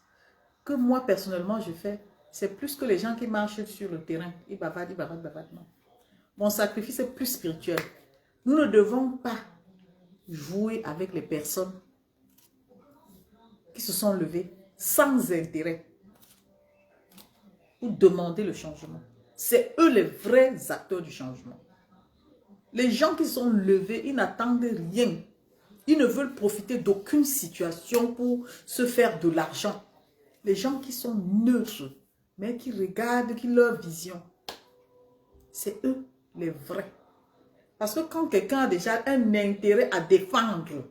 que moi, personnellement, je fais, c'est plus que les gens qui marchent sur le terrain. Ils bavardent, ils bavardent, ils bavardent. Non. Mon sacrifice est plus spirituel. Nous ne devons pas jouer avec les personnes qui se sont levées sans intérêt pour demander le changement. C'est eux les vrais acteurs du changement. Les gens qui sont levés, ils n'attendent rien. Ils ne veulent profiter d'aucune situation pour se faire de l'argent. Les gens qui sont neutres, mais qui regardent, qui leur vision, c'est eux les vrais. Parce que quand quelqu'un a déjà un intérêt à défendre,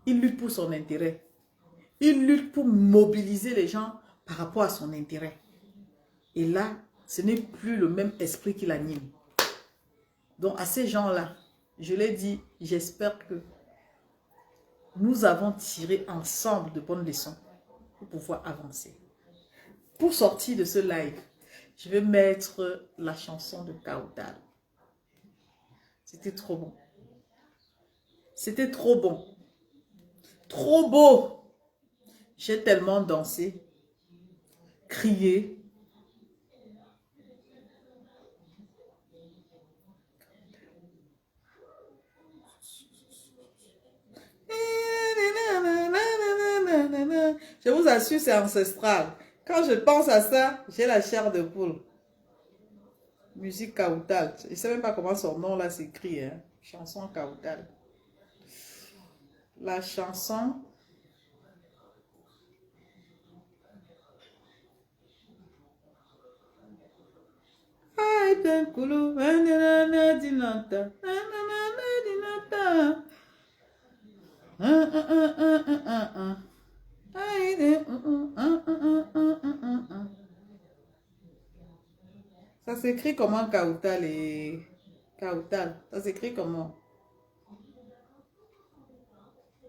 il lutte pour son intérêt. Il lutte pour mobiliser les gens par rapport à son intérêt. Et là, ce n'est plus le même esprit qui l'anime. Donc à ces gens-là, je l'ai dit, j'espère que nous avons tiré ensemble de bonnes leçons pour pouvoir avancer. Pour sortir de ce live, je vais mettre la chanson de Kautal. C'était trop bon. C'était trop bon. Trop beau. J'ai tellement dansé, crié. Je vous assure, c'est ancestral. Quand je pense à ça, j'ai la chair de poule. Musique Kautal. Je ne sais même pas comment son nom là s'écrit. Hein? Chanson Kautal. La chanson. Ça s'écrit comment Kautal et Kautal? Ça s'écrit comment?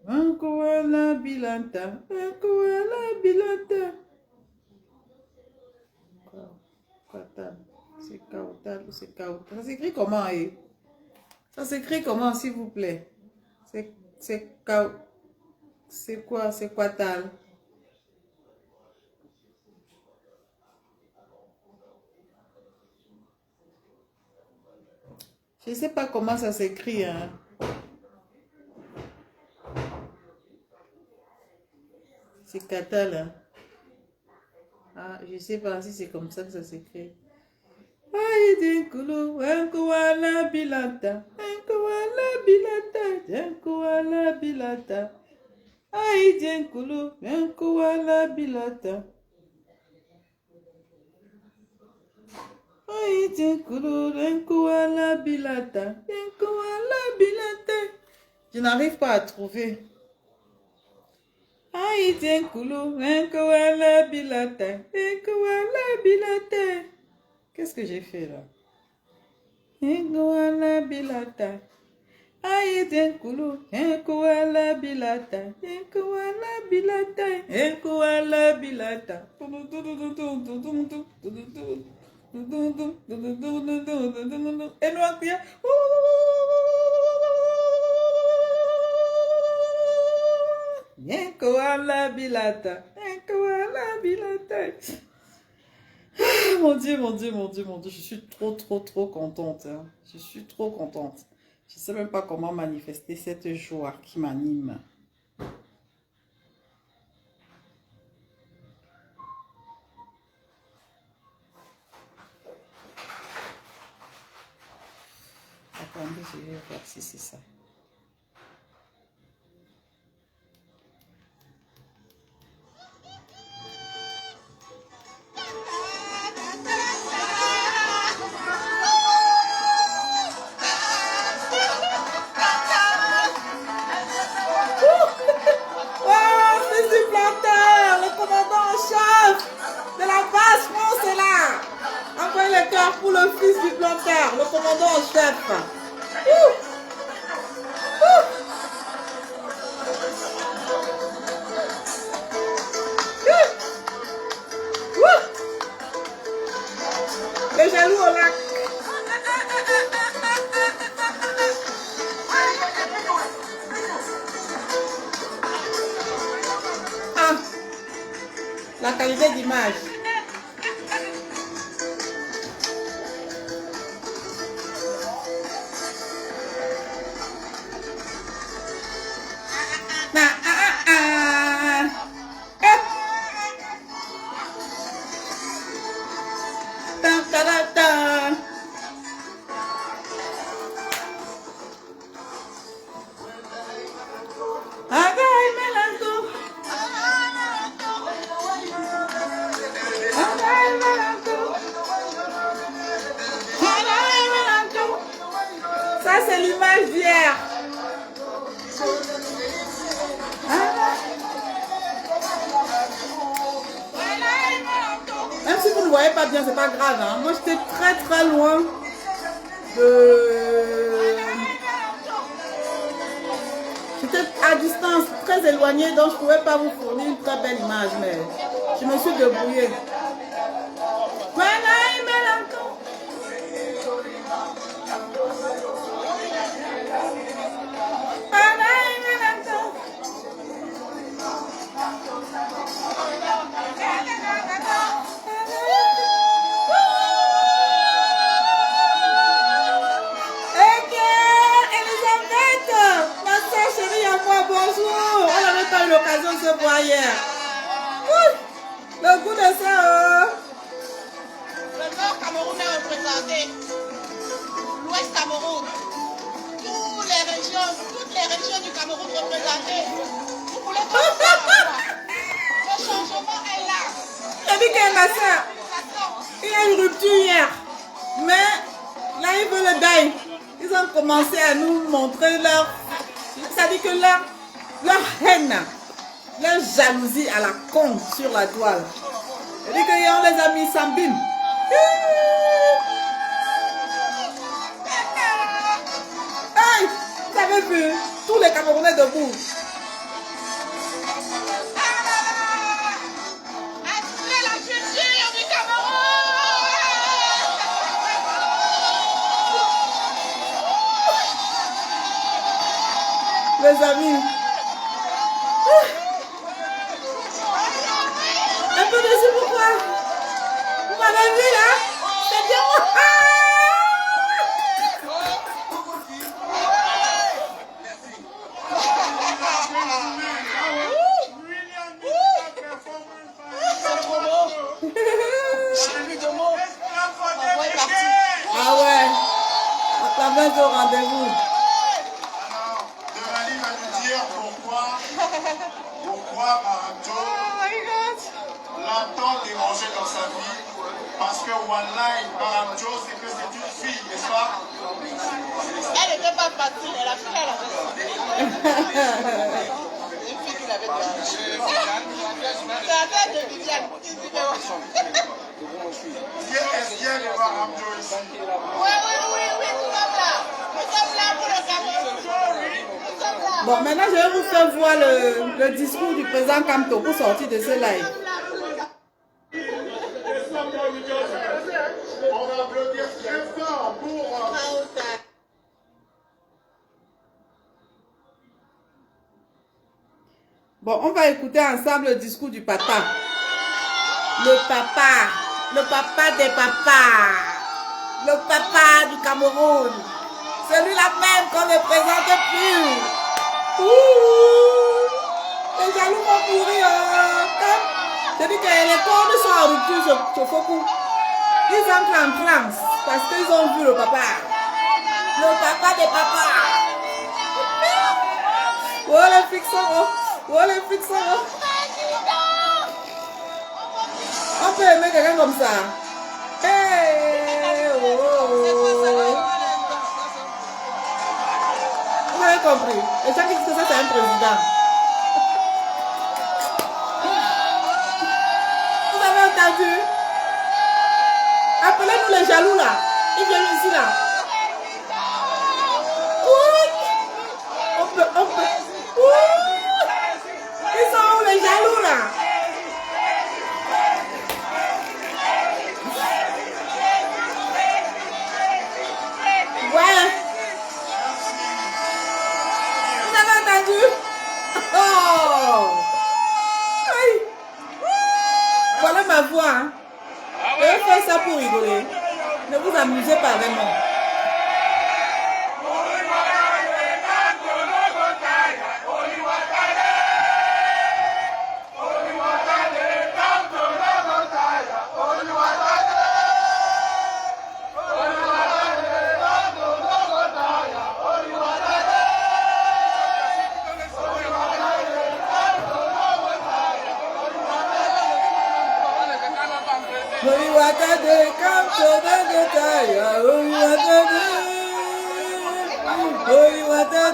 Un koala bilanta, un koala bilanta. Kautal, c'est Kautal ou c'est Kautal? Ça s'écrit comment? Ça s'écrit comment, s'il vous plaît? C'est quoi? C'est quoi tal? Je ne sais pas comment ça s'écrit. Hein. C'est Katal. Hein. Ah, je ne sais pas si c'est comme ça que ça s'écrit. Aïe, un koala bilata, un koala bilata, un koala bilata. Aïe, un koala bilata. Je n'arrive pas à trouver. Qu'est-ce que j'ai fait là? Et nous crions. Koala bilata. Koala bilata. Mon Dieu, mon Dieu, mon Dieu, mon Dieu. Je suis trop contente. Hein. Je suis trop contente. Je ne sais même pas comment manifester cette joie qui m'anime. Attendez, je vais voir si c'est ça. Pour le fils du planteur, le commandant en chef. jaloux au lac. Ah, la qualité d'image. Ça, c'est l'image d'hier. Même si vous ne voyez pas bien, c'est pas grave. Hein. Moi, j'étais très très loin de... J'étais à distance, très éloignée, donc je ne pouvais pas vous fournir une très belle image, mais je me suis débrouillée. Bonjour, on n'avait pas eu l'occasion de se voir hier. Le goût de ça.
Le Nord Cameroun est représenté. L'Ouest Cameroun. Toutes les régions du Cameroun représentées. Vous voulez pas voir. Le changement est là.
J'ai dit que ma soeur, il y a une rupture hier. Mais là, ils veulent le bail. Ils ont commencé à nous montrer leur... Ça dit que leur haine, leur jalousie à la con sur la toile. Ça dit qu'on les a mis Sambine. Hey, vous avez vu tous les Camerounais debout.
Attirez la culture du Cameroun.
Les amis, un peu déçu pourquoi? Vous m'avez vu là? C'est bien moi.
C'est trop beau. J'ai plus de mots. Ma voix est partie.
Ah ouais, la main au rendez-vous.
Pourquoi Maranto l'entend déranger dans sa vie? Parce que One-Line, Maranto, c'est que c'est une fille, n'est-ce pas?
Elle n'était pas facile, elle a fait la une fille qui l'avait dérangée. C'est la tête de Viviane.
Est-ce qu'il y a des Maranto ici?
Oui, nous sommes là. Nous sommes là pour le Cameroun. Nous sommes là.
Bon, maintenant je vais vous faire voir le discours du président Kamto pour sortir de ce live.
On va applaudir très fort pour...
Bon, on va écouter ensemble le discours du papa. Le papa des papas. Le papa du Cameroun. Celui-là même qu'on ne présente plus. Ouh, les jaloux vont pourrir. Je dis que les cornes sont en rupture sur Foku. Ils entrent en transe parce qu'ils ont vu le papa. Le papa des papas. Oh les fixons. Oh les fixons. On peut aimer quelqu'un comme ça. Hey, oh. Vous avez compris? Les gens qui disent que ça, c'est un président. Vous avez entendu? Appelez-nous les jaloux là. Ils viennent ici là. Oui. On peut. Oui. Ils sont où les jaloux là? n'abusez pas vraiment.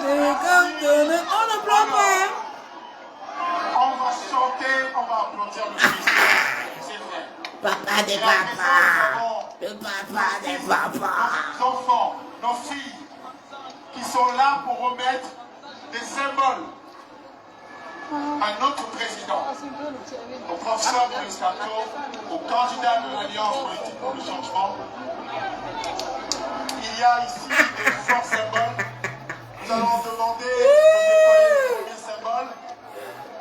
On ne pleure pas.
On va chanter, on va applaudir le Christ. C'est vrai.
Papa des papas. Le papa des papas.
Nos enfants, nos filles, qui sont là pour remettre des symboles à notre président, au professeur Maurice Kamto, au candidat de l'Alliance politique pour le changement. Il y a ici des forts symboles. Nous allons demander de déployer le premier symbole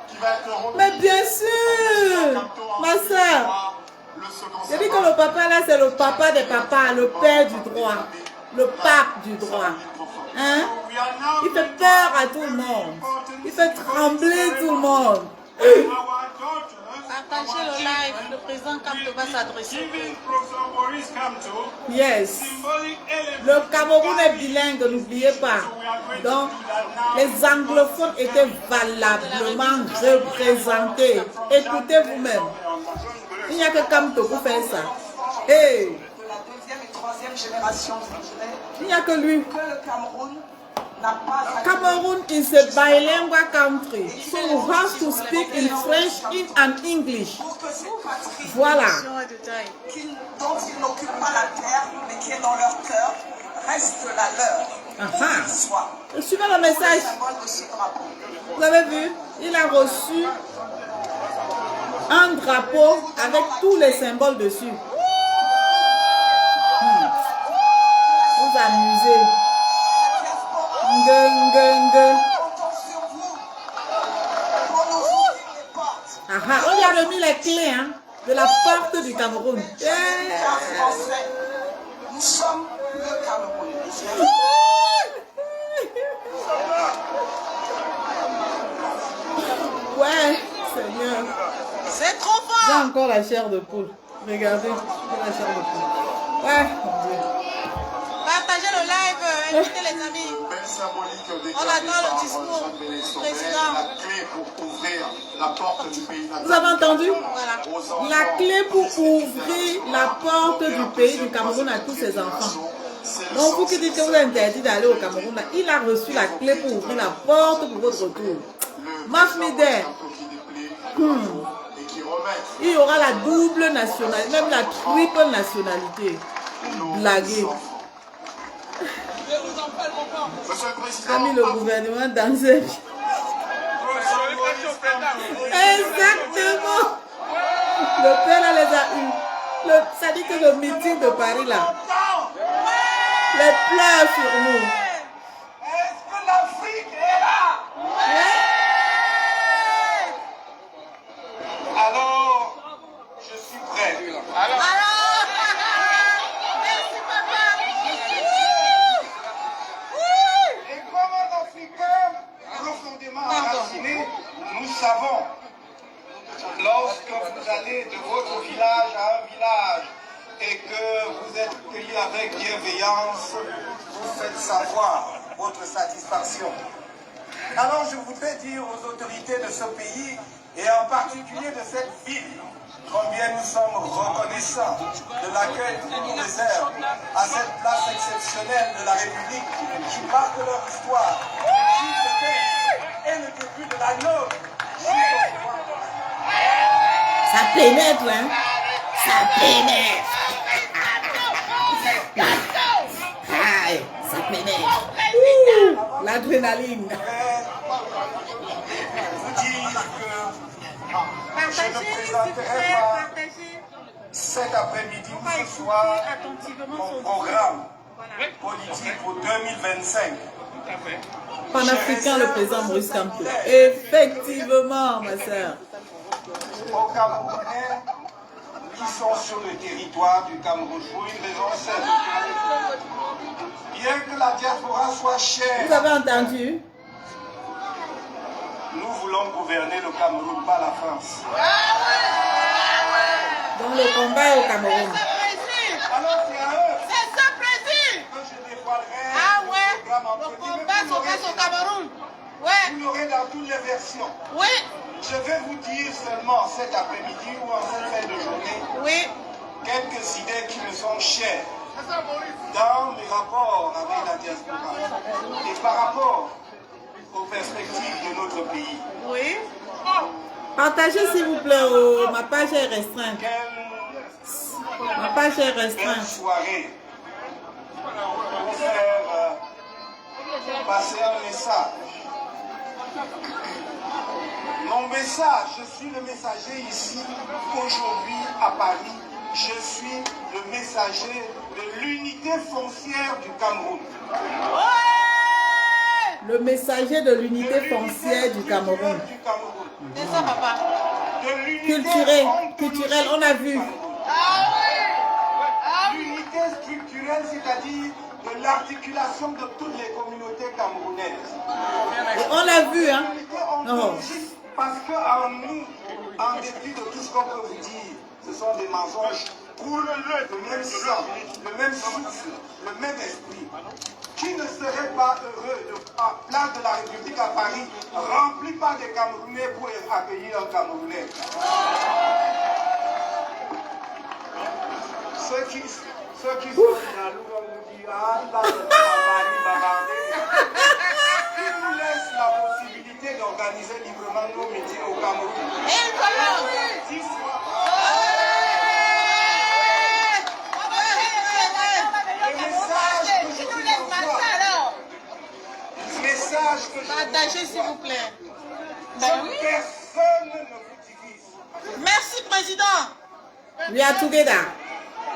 qui va être remis.
Mais bien sûr, ma soeur. J'ai dit que le papa là, c'est le papa des papas, le père du droit, le pape du droit. Hein? Il fait peur à tout le monde. Il fait trembler tout le monde.
Partagez le live, le président Kamto va s'adresser.
Yes. Le Cameroun est bilingue, n'oubliez pas. Donc, les anglophones étaient valablement représentés. Écoutez vous-même. Il n'y a que Kamto pour faire ça. Hey.
De la deuxième et troisième génération,
il n'y a que lui.
que le Cameroun n'a pas
Cameroon is a bilingual country, so you have to speak in French and English.
pour que cette patrie
Voilà.
dont ils n'occupent pas la terre, mais qui est dans leur cœur, reste la leur. Où qu'ils soient.
Suivez le message.
Symbole de ce drapeau.
Vous avez vu? Il a reçu un drapeau avec tous les symboles dessus. Vous amusez.
Comptons sur vous pour nous ouvrir les portes.
On lui a remis les clés de la porte du Cameroun.
Car français, nous sommes le Cameroun.
Ouais, Seigneur.
C'est trop
J'ai
fort.
encore la chair de poule. Regardez, j'ai la chair de poule. Ouais, mon Dieu.
Partagez le live, invitez les amis.
Belle symbolique
On
déclarée
attend
par
le discours
Jean-Béné
du
Sauvé,
président.
la clé pour ouvrir la porte du pays natal.
Vous avez entendu?
Voilà.
Aux enfants,
La clé pour ouvrir la porte du pays du Cameroun à tous ses enfants.
c'est le
Donc vous
sens
qui dites que vous êtes interdit d'aller au Cameroun, là, il a reçu la clé pour ouvrir la porte pour votre retour. Mafmide,
et qui remet
il y aura la double nationalité, même la triple nationalité. Blaguez.
Monsieur le Président,
A mis le gouvernement dans ce... Exactement. Le père là les a eu. Ça dit que le meeting de Paris là, les pleurs sur nous.
Est-ce que l'Afrique est là? Alors, je suis prêt.
Merci papa.
Et comme un Africain profondément enraciné, nous savons, lorsque vous allez de votre village à un village et que vous êtes accueillis avec bienveillance, vous faites savoir votre satisfaction. Alors je voudrais dire aux autorités de ce pays, et en particulier de cette ville, combien nous sommes reconnaissants de l'accueil qu'ils nous réservent à cette place exceptionnelle de la République qui marque leur histoire, qui c'était et le début de la nôtre.
Ça pénètre, hein? Ça pénètre. Aïe, ça pénètre. Ouh, l'adrénaline.
Vous dire que je ne présenterai pas cet après-midi ou ce soir mon programme politique pour 2025.
Panafricain, le président Maurice Kamto. Effectivement, ma soeur.
Aux Camerounais qui sont sur le territoire du Cameroun pour une raison simple. Bien que la diaspora soit chère,
Vous avez entendu?
nous voulons gouverner le Cameroun, pas la France.
Donc le combat est au Cameroun.
Alors c'est à eux
C'est ça, président.
que je dévoilerai
Ah
le
ouais,
programme en
le
petit.
combat se passe au Cameroun. Ouais,
Vous l'aurez dans toutes les versions.
oui,
Je vais vous dire seulement cet après-midi ou en cette fin de journée
oui.
quelques idées qui me sont chères dans mes rapports avec la diaspora et par rapport aux perspectives de notre pays.
Oui.
Partagez s'il vous plaît. Oh, ma page est restreinte. Ma page est
Belle
restreinte.
soirée pour faire passer un message. Mon message, je suis le messager ici aujourd'hui à Paris. Je suis le messager de l'unité foncière du Cameroun.
Le messager de l'unité foncière du Cameroun.
C'est ça, papa.
De l'unité
Culturel, on a vu.
L'unité structurelle, c'est-à-dire de l'articulation de toutes les communautés camerounaises.
Et on l'a vu, hein?
L'unité ontologique, parce qu'en nous, en dépit de tout ce qu'on peut vous dire, ce sont des mensonges, coule le même sang, le même souffle, le même esprit. Qui ne serait pas heureux de la place de la République à Paris, remplie par des Camerounais pour accueillir un Camerounais? Ceux qui sont jaloux vont vous dire, ah, qui nous laisse la possibilité d'organiser librement nos métiers au Cameroun.
Et voilà.
10 fois. Message que je
Partagez,
vous
s'il vous plaît.
que personne ne vous divise.
Merci, président.
We are together.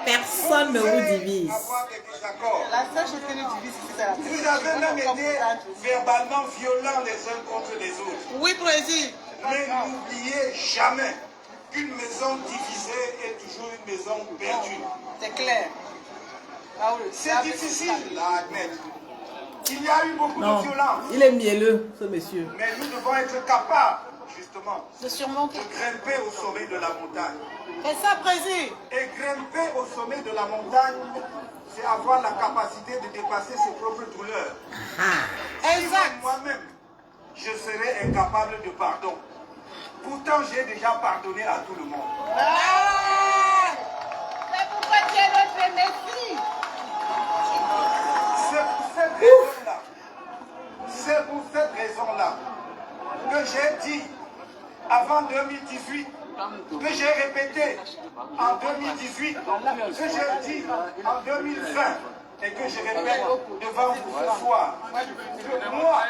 Personne ne vous divise.
Avoir des désaccords.
La seule chose qui nous divise, c'est la
Vous avez même été verbalement violents les uns contre les autres.
Oui, président.
Mais n'oubliez jamais qu'une maison divisée est toujours une maison perdue.
C'est clair. Ah oui.
C'est difficile à admettre. Il y a eu beaucoup
Non,
de violence.
il est mielleux, ce monsieur.
Mais nous devons être capables, justement,
De surmonter.
de grimper au sommet de la montagne.
C'est ça, président.
Et grimper au sommet de la montagne, c'est avoir la capacité de dépasser ses propres douleurs.
Exact.
Moi-même, je serais incapable de pardon. Pourtant, j'ai déjà pardonné à tout le monde.
C'est pourquoi tu es notre Messie.
C'est pour cette raison-là que j'ai dit avant 2018, que j'ai répété en 2018, que j'ai dit en 2020 et que je répète devant vous ce soir. Que moi,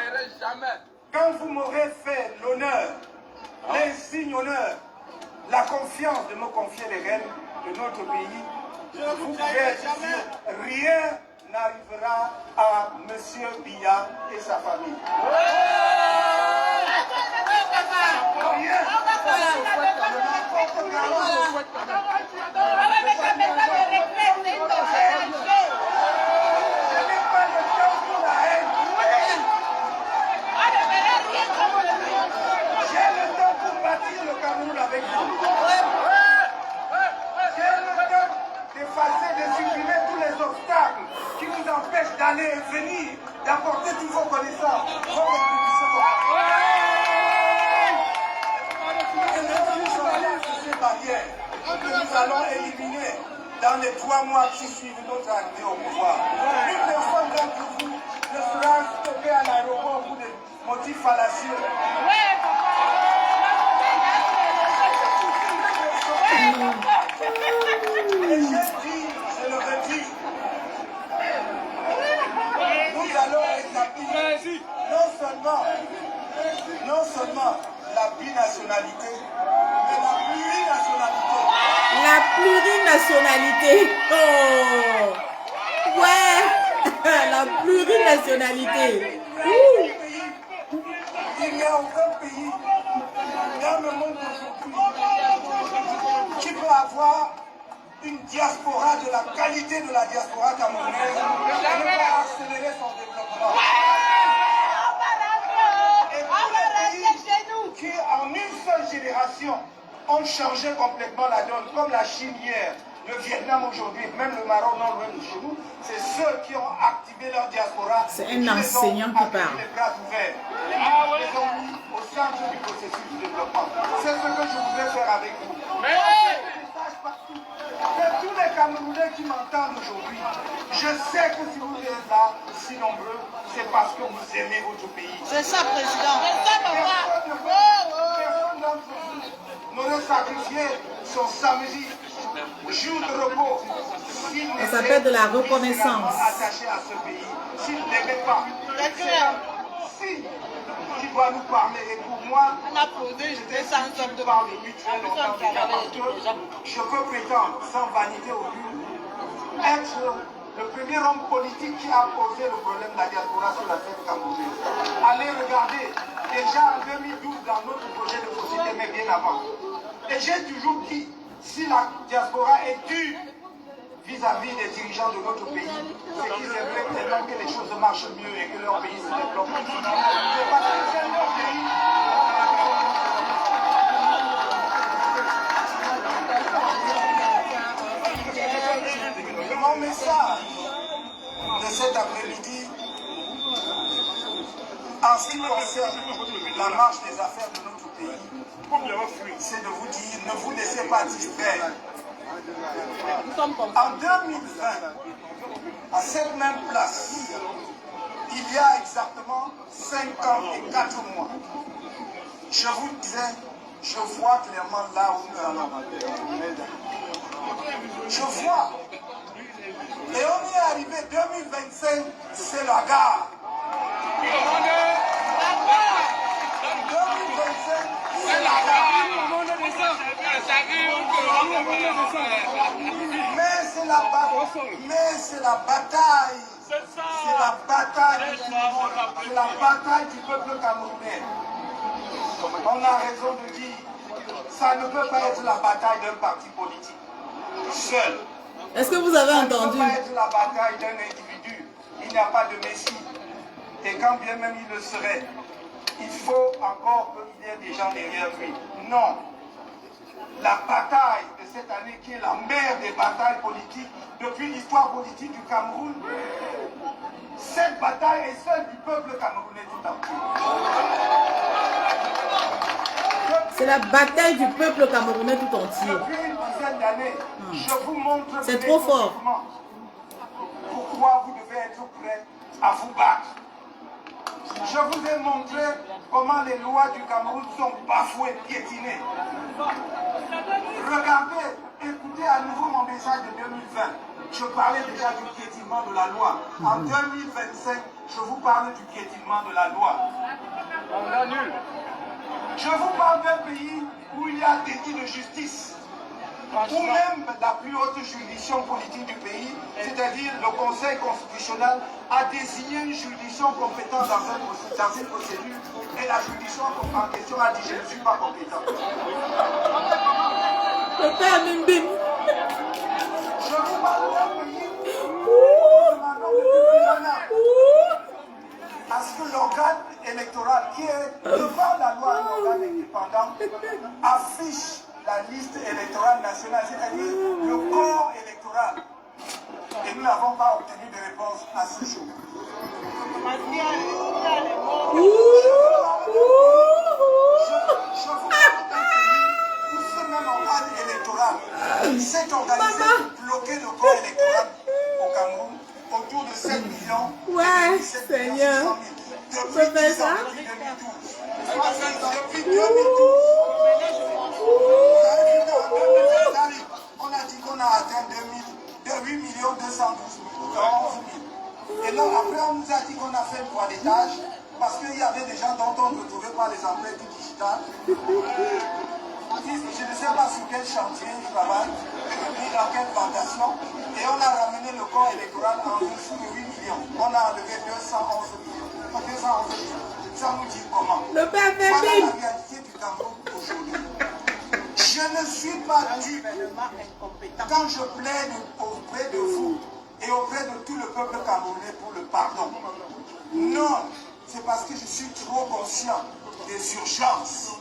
quand vous m'aurez fait l'honneur, l'insigne honneur, la confiance de me confier les rênes de notre pays, vous pouvez être sûr, rien n'arrivera à M. Biya et sa famille. Rien. Je n'ai pas le temps pour la haine. J'ai le temps pour bâtir le Cameroun avec vous. J'ai le temps d'effacer, de supprimer tous les obstacles qui nous empêchent d'aller et venir, d'apporter toutes vos connaissances, vos contributions. Et nous sommes ces barrières que nous allons éliminer dans les 3 mois qui suivent notre arrivée au pouvoir. Une personne d'entre vous ne sera stoppée à l'aéroport pour des motifs fallacieux. Et j'ai dit, je le redis, nous allons établir non seulement la binationalité, mais la plurinationalité.
La plurinationalité. Oh. Ouais. La plurinationalité. Ouh.
Il n'y a aucun pays dans le monde aujourd'hui qui peut avoir une diaspora de la qualité de la diaspora camerounaise, elle va accélérer son développement. Et pour les pays qui, en une seule génération, ont changé complètement la donne, comme la Chine hier, le Vietnam aujourd'hui, même le Maroc non loin de chez nous, c'est ceux qui ont activé leur diaspora.
C'est un enseignant qui parle.
Les bras ouverts. Ils ont mis au centre du processus de développement. C'est ce que je voudrais faire avec vous. Que tous les Camerounais qui m'entendent aujourd'hui, je sais que si vous êtes là, si nombreux, c'est parce que vous aimez votre pays.
C'est ça, président. C'est ça, papa.
Personne d'entre vous n'aurait sacrifié son samedi, jour de repos, s'il
Ça s'appelle de la reconnaissance.
attaché à ce pays, s'il n'aimait pas.
C'est clair.
Si il doit nous parler, et pour moi,
On a posé, je fais ça en sorte de
parle depuis très longtemps déjà, parce que je peux prétendre, sans vanité aucune, être le premier homme politique qui a posé le problème de la diaspora sur la scène camerounaise. Allez regarder, déjà en 2012 dans notre projet de société, mais bien avant. Et j'ai toujours dit, si la diaspora est due vis-à-vis des dirigeants de notre pays, c'est qu'ils aimeraient tellement que les choses marchent mieux et que leur pays se développe. C'est parce que c'est leur pays. Mon message de cet après-midi, en ce qui concerne la marche des affaires de notre pays, c'est de vous dire, ne vous laissez pas distraire. En 2020, à cette même place, il y a exactement 5 ans et 4 mois, je vous disais, je vois clairement là où nous allons. Je vois. Et on y est arrivé, 2025, c'est la gare. 2025, c'est la gare. Mais c'est la bataille. C'est la bataille. C'est la bataille du peuple camerounais. On a raison de dire, ça ne peut pas être la bataille d'un parti politique seul.
Est-ce que vous avez entendu?
Ça ne peut pas être la bataille d'un individu. Il n'y a pas de messie. Et quand bien même il le serait, il faut encore qu'il y ait des gens derrière lui. Non. La bataille de cette année, qui est la mère des batailles politiques depuis l'histoire politique du Cameroun, cette bataille est celle du peuple camerounais tout entier.
C'est la bataille du peuple camerounais tout entier.
Depuis une dizaine d'années, je vous montre
C'est trop fort.
Pourquoi vous devez être prêts à vous battre. Je vous ai montré comment les lois du Cameroun sont bafouées, piétinées. Regardez, écoutez à nouveau mon message de 2020. Je parlais déjà du piétinement de la loi. En 2025, je vous parle du piétinement de la loi. On annule. Je vous parle d'un pays où il y a déni de justice, où même la plus haute juridiction politique du pays, c'est-à-dire le Conseil constitutionnel, a désigné une juridiction compétente dans une procédure, et la juridiction en question a dit je ne suis pas compétent. Je vous parle d'un pays où nous demandons depuis un an à ce que l'organe électoral, qui est devant la loi un organe indépendant, affiche la liste électorale nationale, c'est-à-dire le corps électoral. Et nous n'avons pas obtenu de réponse à ce jour. Je vous parle d'un pays où ce même organe électoral s'est organisé pour bloquer le corps électoral au Cameroun autour de 7 millions.
Ouais, Seigneur.
Depuis 2012. Depuis 2012. On a dit qu'on a atteint 8 212 000. Et là, après, on nous a dit qu'on a fait le droit d'étage parce qu'il y avait des gens dont on ne retrouvait pas les empreintes digitales. Je ne sais pas sur quel chantier ils travaillent, ni dans quelle plantation. Et on a ramené le corps électoral en dessous de 8 millions. On a enlevé 211 millions. 211 millions. Ça nous dit comment?
Le père
voilà la réalité du Cameroun aujourd'hui. Je Je ne suis pas dupe quand je plaide auprès de vous et auprès de tout le peuple camerounais pour le pardon. Non, c'est parce que je suis trop conscient des urgences.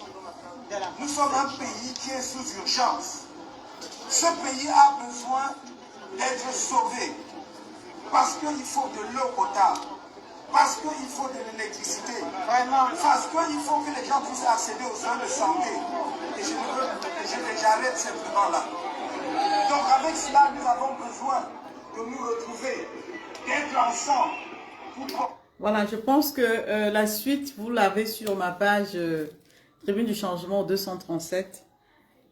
Nous sommes un pays qui est sous urgence. Ce pays a besoin d'être sauvé parce qu'il faut de l'eau potable, parce qu'il faut de l'électricité, parce qu'il faut que les gens puissent accéder aux soins de santé. Et j'arrête simplement là. Donc avec cela, nous avons besoin de nous retrouver, d'être ensemble.
Voilà, je pense que la suite, vous l'avez sur ma page Tribune du Changement 237.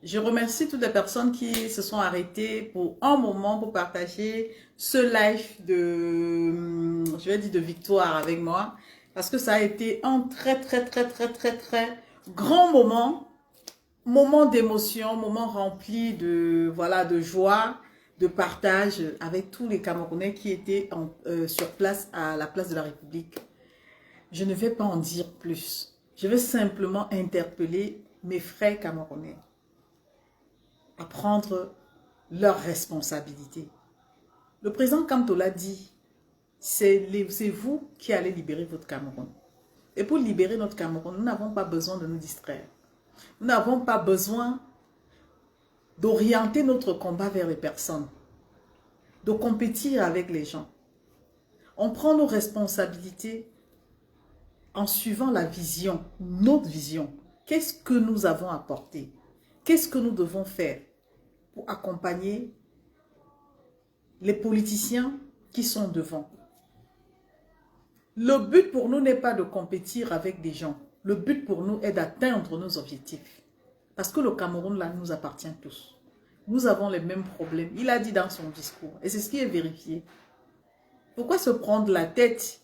Je remercie toutes les personnes qui se sont arrêtées pour un moment pour partager ce live de, je vais dire de victoire avec moi. Parce que ça a été un très grand moment d'émotion, moment rempli de, voilà, de joie, de partage avec tous les Camerounais qui étaient sur place à la place de la République. Je ne vais pas en dire plus. Je vais simplement interpeller mes frères camerounais à prendre leurs responsabilités. Le président Kamto l'a dit, c'est vous qui allez libérer votre Cameroun. Et pour libérer notre Cameroun, nous n'avons pas besoin de nous distraire. Nous n'avons pas besoin d'orienter notre combat vers les personnes, de compétir avec les gens. On prend nos responsabilités en suivant la vision, notre vision. Qu'est-ce que nous avons apporté? Qu'est-ce que nous devons faire pour accompagner les politiciens qui sont devant? Le but pour nous n'est pas de compétir avec des gens. Le but pour nous est d'atteindre nos objectifs. Parce que le Cameroun, là, nous appartient tous. Nous avons les mêmes problèmes. Il a dit dans son discours. Et c'est ce qui est vérifié. Pourquoi se prendre la tête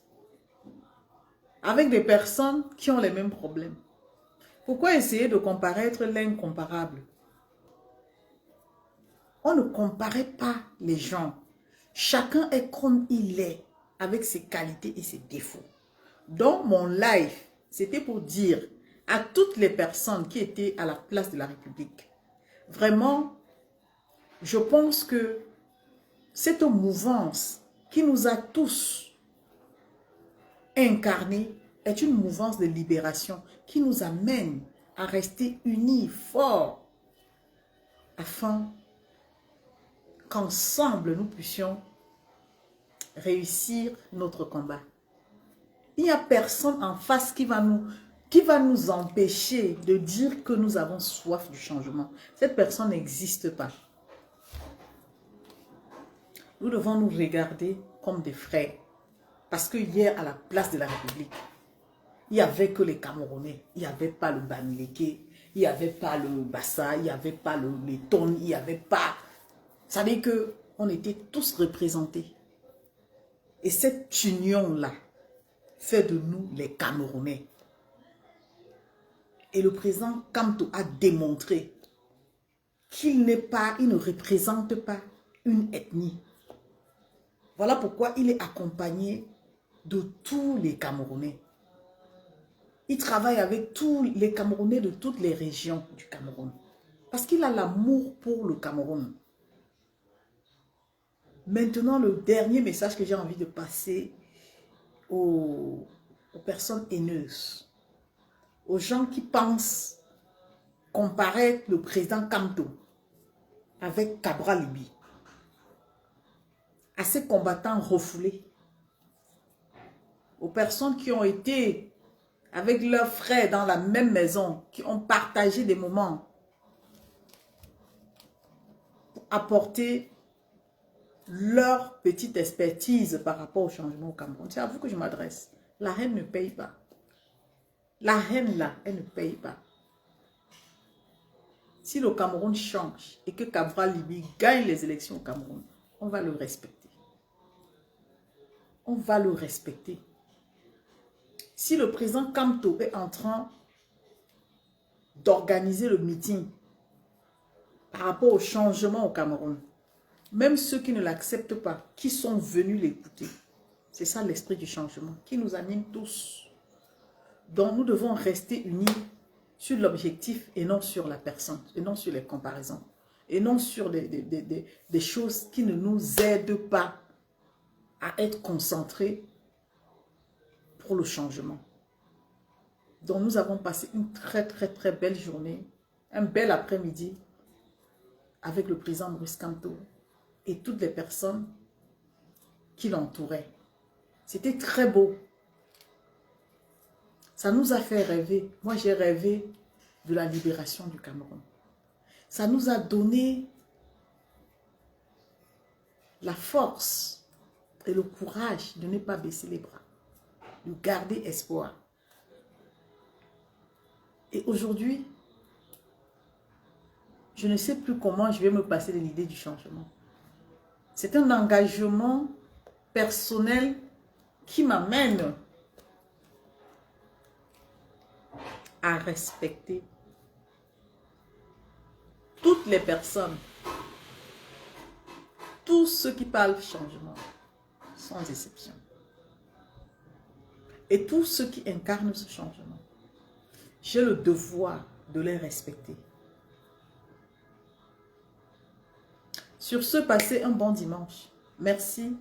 avec des personnes qui ont les mêmes problèmes? Pourquoi essayer de comparaître l'incomparable? On ne comparait pas les gens. Chacun est comme il est, avec ses qualités et ses défauts. Donc, mon live, c'était pour dire à toutes les personnes qui étaient à la place de la République, vraiment, je pense que cette mouvance qui nous a tous incarnés est une mouvance de libération qui nous amène à rester unis, forts, afin qu'ensemble nous puissions réussir notre combat. Il n'y a personne en face qui va nous empêcher de dire que nous avons soif du changement. Cette personne n'existe pas. Nous devons nous regarder comme des frères. Parce que hier, à la place de la République, il n'y avait que les Camerounais. Il n'y avait pas le Bamileke, il n'y avait pas le Bassa, il n'y avait pas le Letton, il n'y avait pas... Vous savez qu'on était tous représentés. Et cette union-là fait de nous les Camerounais. Et le président Kamto a démontré qu'il ne représente pas une ethnie. Voilà pourquoi il est accompagné de tous les Camerounais. Il travaille avec tous les Camerounais de toutes les régions du Cameroun. Parce qu'il a l'amour pour le Cameroun. Maintenant, le dernier message que j'ai envie de passer aux personnes haineuses, aux gens qui pensent comparer le président Kamto avec Cabral Libi, à ces combattants refoulés, aux personnes qui ont été avec leurs frères dans la même maison, qui ont partagé des moments pour apporter leur petite expertise par rapport au changement au Cameroun. C'est à vous que je m'adresse. La haine ne paye pas. La haine là, elle ne paye pas. Si le Cameroun change et que Cabral Libi gagne les élections au Cameroun, on va le respecter. On va le respecter. Si le président Kamto est en train d'organiser le meeting par rapport au changement au Cameroun, même ceux qui ne l'acceptent pas, qui sont venus l'écouter, c'est ça l'esprit du changement qui nous anime tous. Donc nous devons rester unis sur l'objectif et non sur la personne, et non sur les comparaisons, et non sur des choses qui ne nous aident pas à être concentrés pour le changement. Donc nous avons passé une très belle journée, un bel après-midi avec le président Maurice Kamto et toutes les personnes qui l'entouraient. C'était très beau. Ça nous a fait rêver. Moi, j'ai rêvé de la libération du Cameroun. Ça nous a donné la force et le courage de ne pas baisser les bras, de garder espoir. Et aujourd'hui, je ne sais plus comment je vais me passer de l'idée du changement. C'est un engagement personnel qui m'amène à respecter toutes les personnes, tous ceux qui parlent changement, sans exception. Et tous ceux qui incarnent ce changement. J'ai le devoir de les respecter. Sur ce, passez un bon dimanche. Merci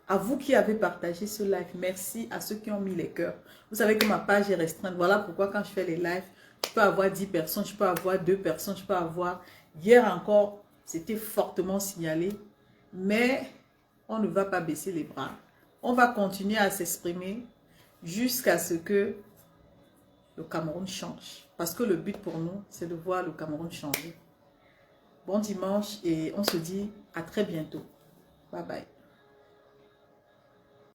à vous qui avez partagé ce live. Merci à ceux qui ont mis les cœurs. Vous savez que ma page est restreinte. Voilà pourquoi quand je fais les lives, je peux avoir 10 personnes, je peux avoir 2 personnes, je peux avoir... Hier encore, c'était fortement signalé. Mais on ne va pas baisser les bras. On va continuer à s'exprimer jusqu'à ce que le Cameroun change. Parce que le but pour nous, c'est de voir le Cameroun changer. Bon dimanche et on se dit à très bientôt. Bye bye.